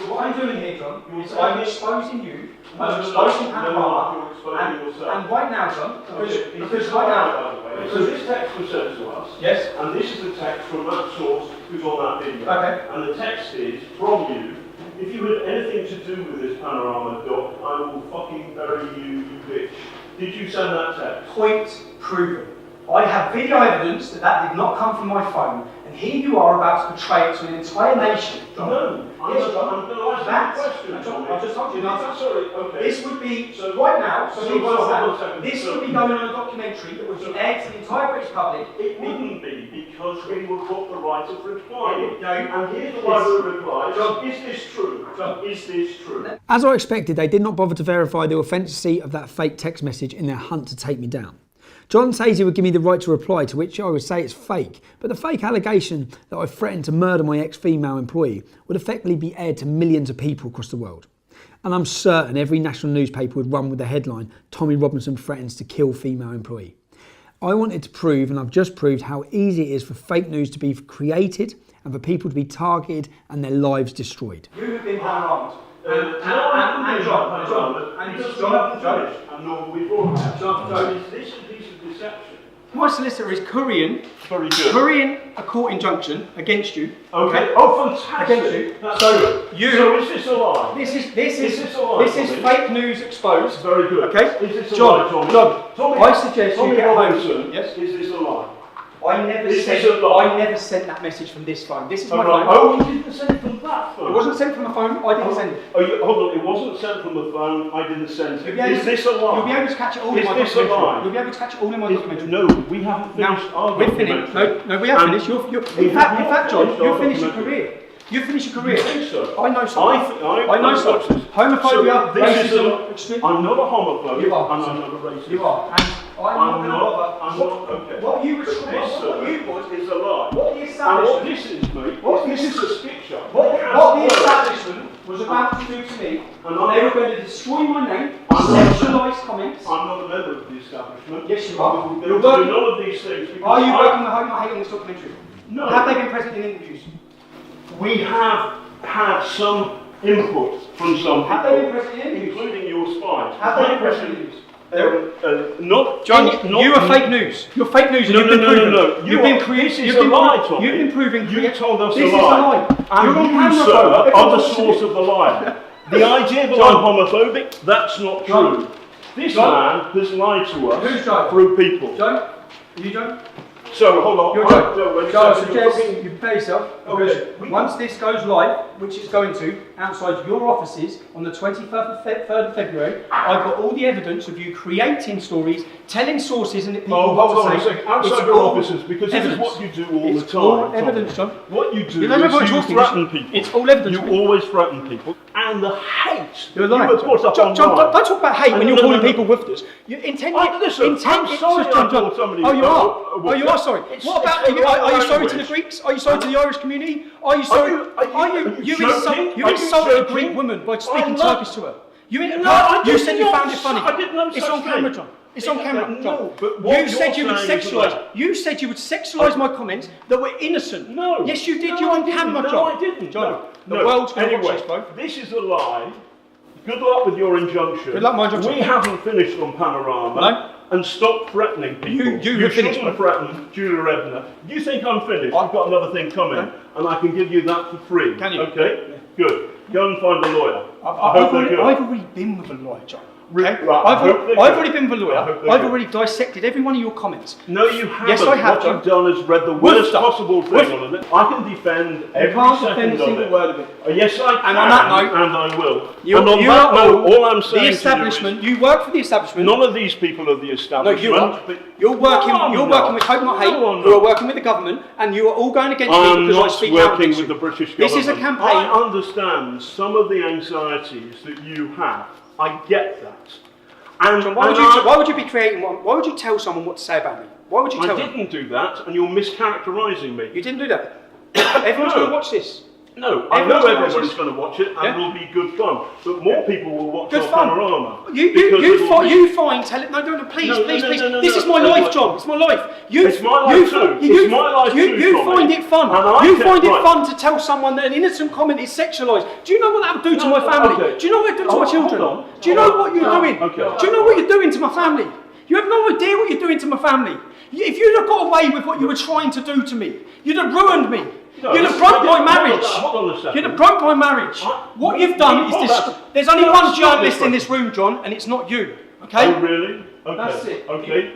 What I'm doing here, John, is I'm exposing you, I'm exposing Panorama, and right now, John, because right now...
So this text was sent to us,
yes,
and this is the text from that source who's on that video.
Okay.
And the text is, from you, if you had anything to do with this Panorama doc, I will fucking bury you, you bitch. Did you send that text?
Point proven. I have video evidence that did not come from my phone, and here you are about to betray it to an entire nation. John.
No, I'm going to ask you a question.
I've just told you an answer.
Sorry, okay.
This would be, right now, this would be going on a documentary that would be aired to the entire British public.
It wouldn't be, because we would put the right of reply.
No,
and here's the right of reply. Is this true? Is this true?
As I expected, they did not bother to verify the authenticity of that fake text message in their hunt to take me down. John says he would give me the right to reply, to which I would say it's fake, but the fake allegation that I threatened to murder my ex-female employee would effectively be aired to millions of people across the world. And I'm certain every national newspaper would run with the headline, Tommy Robinson threatens to kill female employee. I wanted to prove, and I've just proved, how easy it is for fake news to be created and for people to be targeted and their lives destroyed.
You have been harmed. My solicitor is currying a court injunction against you.
Okay. Oh, fantastic.
Against you.
So is this a lie?
This is fake news exposed.
Very good.
Okay.
Is this a
John,
lie,
John, I suggest you get home.
Yes. Is this a lie?
I never sent that message from this phone. This is my phone.
Oh, you didn't send it from that phone?
It wasn't sent from the phone. I didn't send it.
Hold on. It wasn't sent from the phone. I didn't send it. Is this a lie?
You'll be able to catch it all in my documentary. You'll be able to catch it all in my documentary.
No, we haven't finished our
we're finished. No, we have finished. In fact, John, you'll finish your career. You finish your career.
You think so?
I know so.
I
know so. Homophobia, racism.
I'm not a homophobe.
You are.
And I'm not a racist.
You are. And I'm not.
Okay.
What you was
is a lie.
What the establishment.
And what this is, mate. This is a skit show.
What the establishment was about to do to me. They were going to destroy my name. sexualised comments.
I'm not a member of the establishment.
Yes, you are.
We're
You're
going to do
working.
none of these things.
Are you working with Hope Not Hate on this documentary?
No.
Have they been present in interviews?
We have had some input from some
Have they been present in interviews?
including your spies.
Have they been present in interviews?
Not
John,
not
you are fake news. You're fake news, and
No,
you've been
no,
proven.
no.
You've been creating.
This is a lie, Tommy.
You've been proving.
You told us
this
a lie.
Is a lie.
And
You're on
you,
camera,
sir,
bro.
are the
Everyone's
source of the lie. The idea that
John.
I'm homophobic, that's not
John.
true. This
John.
man has lied to us
Who's John?
through people.
John, are you John?
So, hold on.
You're John. John, I suggest you prepare yourself, because
Okay.
once this goes live, which it's going to, outside your offices on the 23rd of February, I've got all the evidence of you creating stories, telling sources and people what
hold on
to
a
say.
second. Outside
It's
your
all
offices, because this is what you do all
It's
the time.
all
Tommy.
evidence, John.
What you do
You don't know
is
what
you
you're talking.
threaten people.
It's all evidence.
You always threaten people. And the hate
You're
you
lying.
have put up
John,
online.
don't talk about hate when
No,
you're
no,
calling
no, no.
people woofers. You intend.
Listen, I'm sorry I called somebody
Oh, you
a
are.
woofer.
Oh, you are sorry.
It's-
What about?
it's the wrong
Are you sorry to the
language.
Greeks? Are you sorry to the Irish community? Are you sorry?
Are you
You
joking? Are you
insulted a
joking?
Greek woman by speaking
I'm not-
Turkish to her. You
I
you
did
said you
not
found it funny.
I did no
It's
such
on camera,
thing.
John. It's on camera, John.
No, but what
You said you would
you're saying is
sexualise.
that-
You said you would sexualise my comments that were innocent.
No.
Yes, you did.
No,
You're
I
on
didn't.
camera,
No,
John.
I didn't.
John,
No.
the world's going to
Anyway,
watch this, bro.
this is a lie. Good luck with your injunction.
Good luck, my injunction.
We haven't finished on Panorama.
No.
And stop threatening people.
You have finished,
shouldn't
bro.
threaten Julia Ebner. You think I'm finished? I've got another thing coming, and I can give you that for free.
Can you?
Okay. Good. Go and find a lawyer.
I've already been with a lawyer, John. Okay?
Right, I hope they're
I've
good.
already been with a
I
lawyer.
hope they're
I've
good.
already dissected every one of your comments.
No, you haven't.
Yes, I have,
What
John.
you've done is read the worst
stuff.
possible thing
With-
on it. I can defend every
can't
second
defend a
of
single
it.
word of it.
Yes, I can.
And on that note,
and I will.
You,
and on
you
that
are
note, all I'm saying
the
to
establishment.
you
You work for the establishment.
is, none of these people are the
No,
establishment.
you are.
but-
You're working.
No, I'm
you're
not.
working with Hope Not Hate.
No, I'm
who are
not.
working with the government, and you are all going against me
I'm
because I
not
speak out
working
against
with
you.
the British
This
government.
is a campaign.
I understand some of the anxieties that you have. I get that. And,
John, why would you be creating one? Why would you tell someone what to say about me? Why would you
I
tell them?
didn't do that, and you're mischaracterising me.
You didn't do that. Everyone's
No.
going to watch this.
No, I know
Everyone's gonna watch
everybody's
this.
going to watch it, and
Yeah.
it'll be good fun. But more people will watch
Good
our
fun.
Panorama.
You find tell it. No, please,
No,
please,
no,
please.
no, no,
This
no,
is my
no,
life,
no.
John. It's my life.
It's my life too. It's my life too,
You
Tommy.
find it fun.
And I
You
can-
find it
right.
fun to tell someone that an innocent comment is sexualised. Do you know what that would do to my family?
okay.
Do you know what it would do to my
Hold
children?
on.
Do you know what you're doing?
Okay.
Do you know what you're doing to my family? You have no idea what you're doing to my family. If you'd have got away with what you were trying to do to me, you'd have ruined me.
No,
You'd have broke my
hold on,
marriage.
hold on a second.
You'd have broke my marriage. What you've done is
Hold
this.
on.
There's only
No,
one
stop
journalist
this
in this room, John, and it's not you. Okay?
Oh, really? Okay.
That's it.
Okay.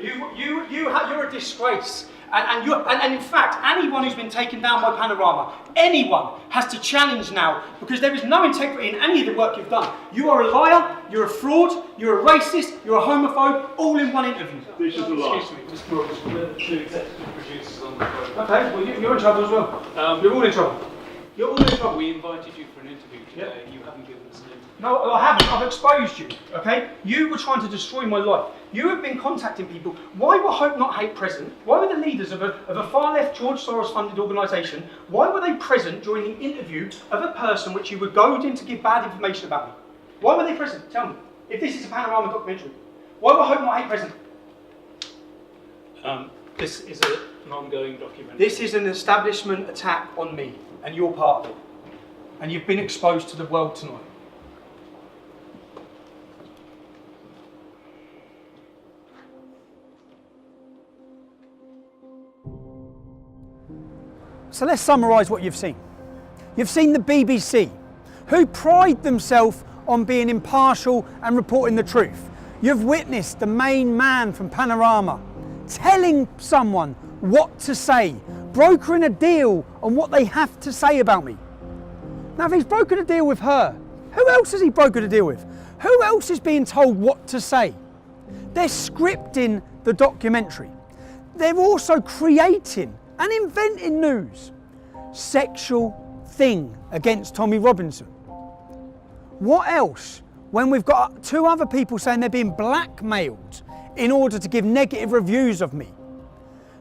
You're a disgrace. And in fact, anyone who's been taken down by Panorama, anyone has to challenge now, because there is no integrity in any of the work you've done. You are a liar, you're a fraud, you're a racist, you're a homophobe, all in one interview.
This is a lie.
Excuse me, Mr. Morris, we're the two executive producers on the program.
Okay, well you're in trouble as well. You're all in trouble. You're all in trouble.
We invited you for an interview today. You haven't given us an interview.
No, I haven't. I've exposed you, okay? You were trying to destroy my life. You have been contacting people. Why were Hope Not Hate present? Why were the leaders of a far-left George Soros-funded organisation, why were they present during the interview of a person which you were goaded in to give bad information about me? Why were they present? Tell me. If this is a Panorama documentary, why were Hope Not Hate present?
This is an ongoing documentary.
This is an establishment attack on me, and you're part of it. And you've been exposed to the world tonight.
So let's summarise what you've seen. You've seen the BBC, who pride themselves on being impartial and reporting the truth. You've witnessed the main man from Panorama telling someone what to say, brokering a deal on what they have to say about me. Now, if he's brokered a deal with her, who else has he brokered a deal with? Who else is being told what to say? They're scripting the documentary. They're also creating and inventing news. Sexual thing against Tommy Robinson. What else when we've got two other people saying they're being blackmailed in order to give negative reviews of me?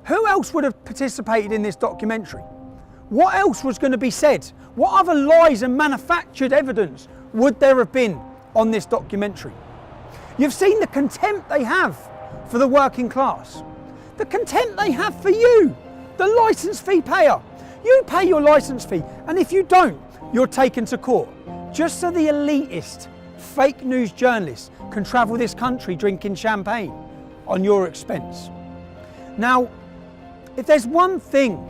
Who else would have participated in this documentary? What else was going to be said? What other lies and manufactured evidence would there have been on this documentary? You've seen the contempt they have for the working class. The contempt they have for you, the licence fee payer. You pay your licence fee, and if you don't, you're taken to court. Just so the elitist, fake news journalists can travel this country drinking champagne on your expense. Now, if there's one thing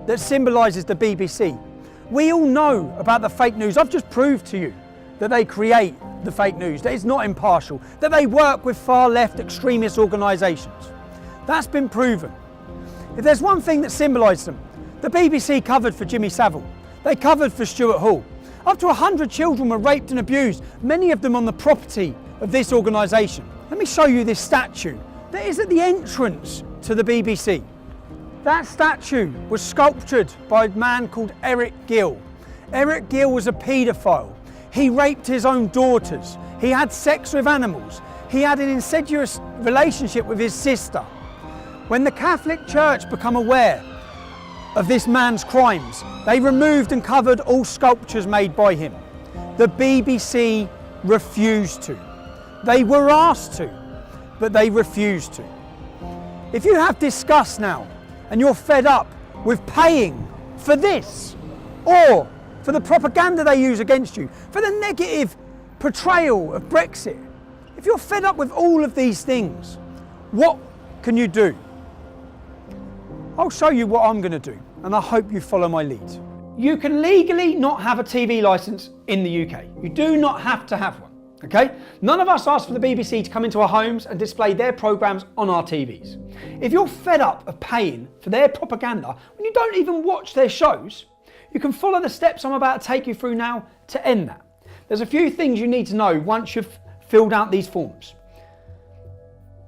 that symbolises the BBC, we all know about the fake news. I've just proved to you that they create the fake news, that it's not impartial, that they work with far left extremist organisations. That's been proven. If there's one thing that symbolises them, the BBC covered for Jimmy Savile, they covered for Stuart Hall. Up to 100 children were raped and abused, many of them on the property of this organisation. Let me show you this statue that is at the entrance to the BBC. That statue was sculptured by a man called Eric Gill. Eric Gill was a paedophile. He raped his own daughters. He had sex with animals. He had an incestuous relationship with his sister. When the Catholic Church became aware of this man's crimes, they removed and covered all sculptures made by him. The BBC refused to. They were asked to, but they refused to. If you have disgust now, and you're fed up with paying for this, or for the propaganda they use against you, for the negative portrayal of Brexit, if you're fed up with all of these things, what can you do? I'll show you what I'm going to do, and I hope you follow my lead. You can legally not have a TV licence in the UK. You do not have to have one, okay? None of us asked for the BBC to come into our homes and display their programmes on our TVs. If you're fed up of paying for their propaganda when you don't even watch their shows, you can follow the steps I'm about to take you through now to end that. There's a few things you need to know once you've filled out these forms.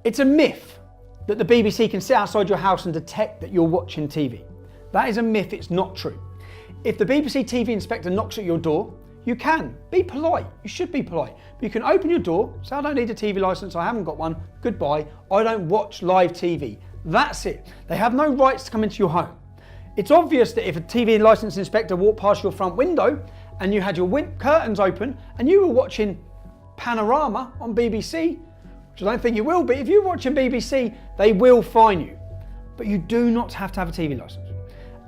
It's a myth that the BBC can sit outside your house and detect that you're watching TV. That is a myth, it's not true. If the BBC TV inspector knocks at your door, you can. Be polite, you should be polite. But you can open your door, say I don't need a TV licence, I haven't got one, goodbye, I don't watch live TV. That's it. They have no rights to come into your home. It's obvious that if a TV licence inspector walked past your front window and you had your curtains open and you were watching Panorama on BBC, which I don't think you will be, if you're watching BBC, they will fine you. But you do not have to have a TV licence.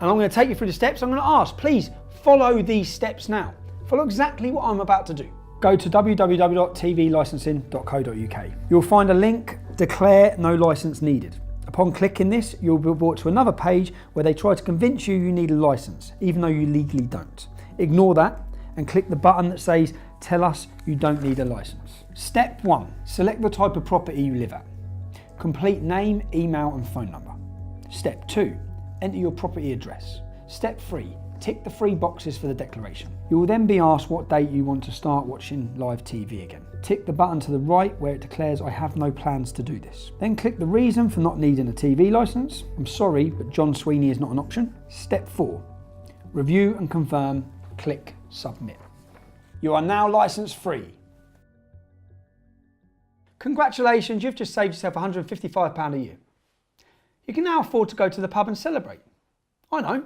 And I'm going to take you through the steps. I'm going to ask, please follow these steps now. Follow exactly what I'm about to do. Go to www.tvlicensing.co.uk. You'll find a link, declare no licence needed. Upon clicking this, you'll be brought to another page where they try to convince you need a licence, even though you legally don't. Ignore that and click the button that says, tell us you don't need a licence. Step 1, select the type of property you live at. Complete name, email and phone number. Step 2, enter your property address. Step 3, tick the 3 boxes for the declaration. You will then be asked what date you want to start watching live TV again. Tick the button to the right where it declares I have no plans to do this. Then click the reason for not needing a TV licence. I'm sorry, but John Sweeney is not an option. Step 4, review and confirm, click submit. You are now licence free. Congratulations, you've just saved yourself £155 a year. You can now afford to go to the pub and celebrate. I know.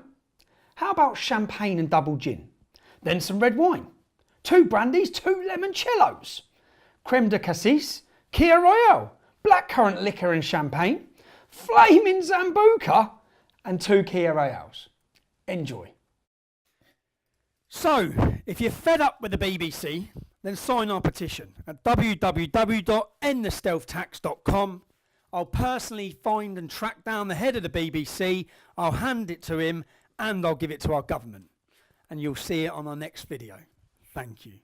How about champagne and double gin? Then some red wine. 2 brandies, 2 limoncellos. Creme de cassis, Kia Royale, blackcurrant liquor and champagne, flaming Zambuca and 2 Kia Royales. Enjoy. So, if you're fed up with the BBC, then sign our petition at www.endthestealthtax.com. I'll personally find and track down the head of the BBC, I'll hand it to him, and I'll give it to our government. And you'll see it on our next video. Thank you.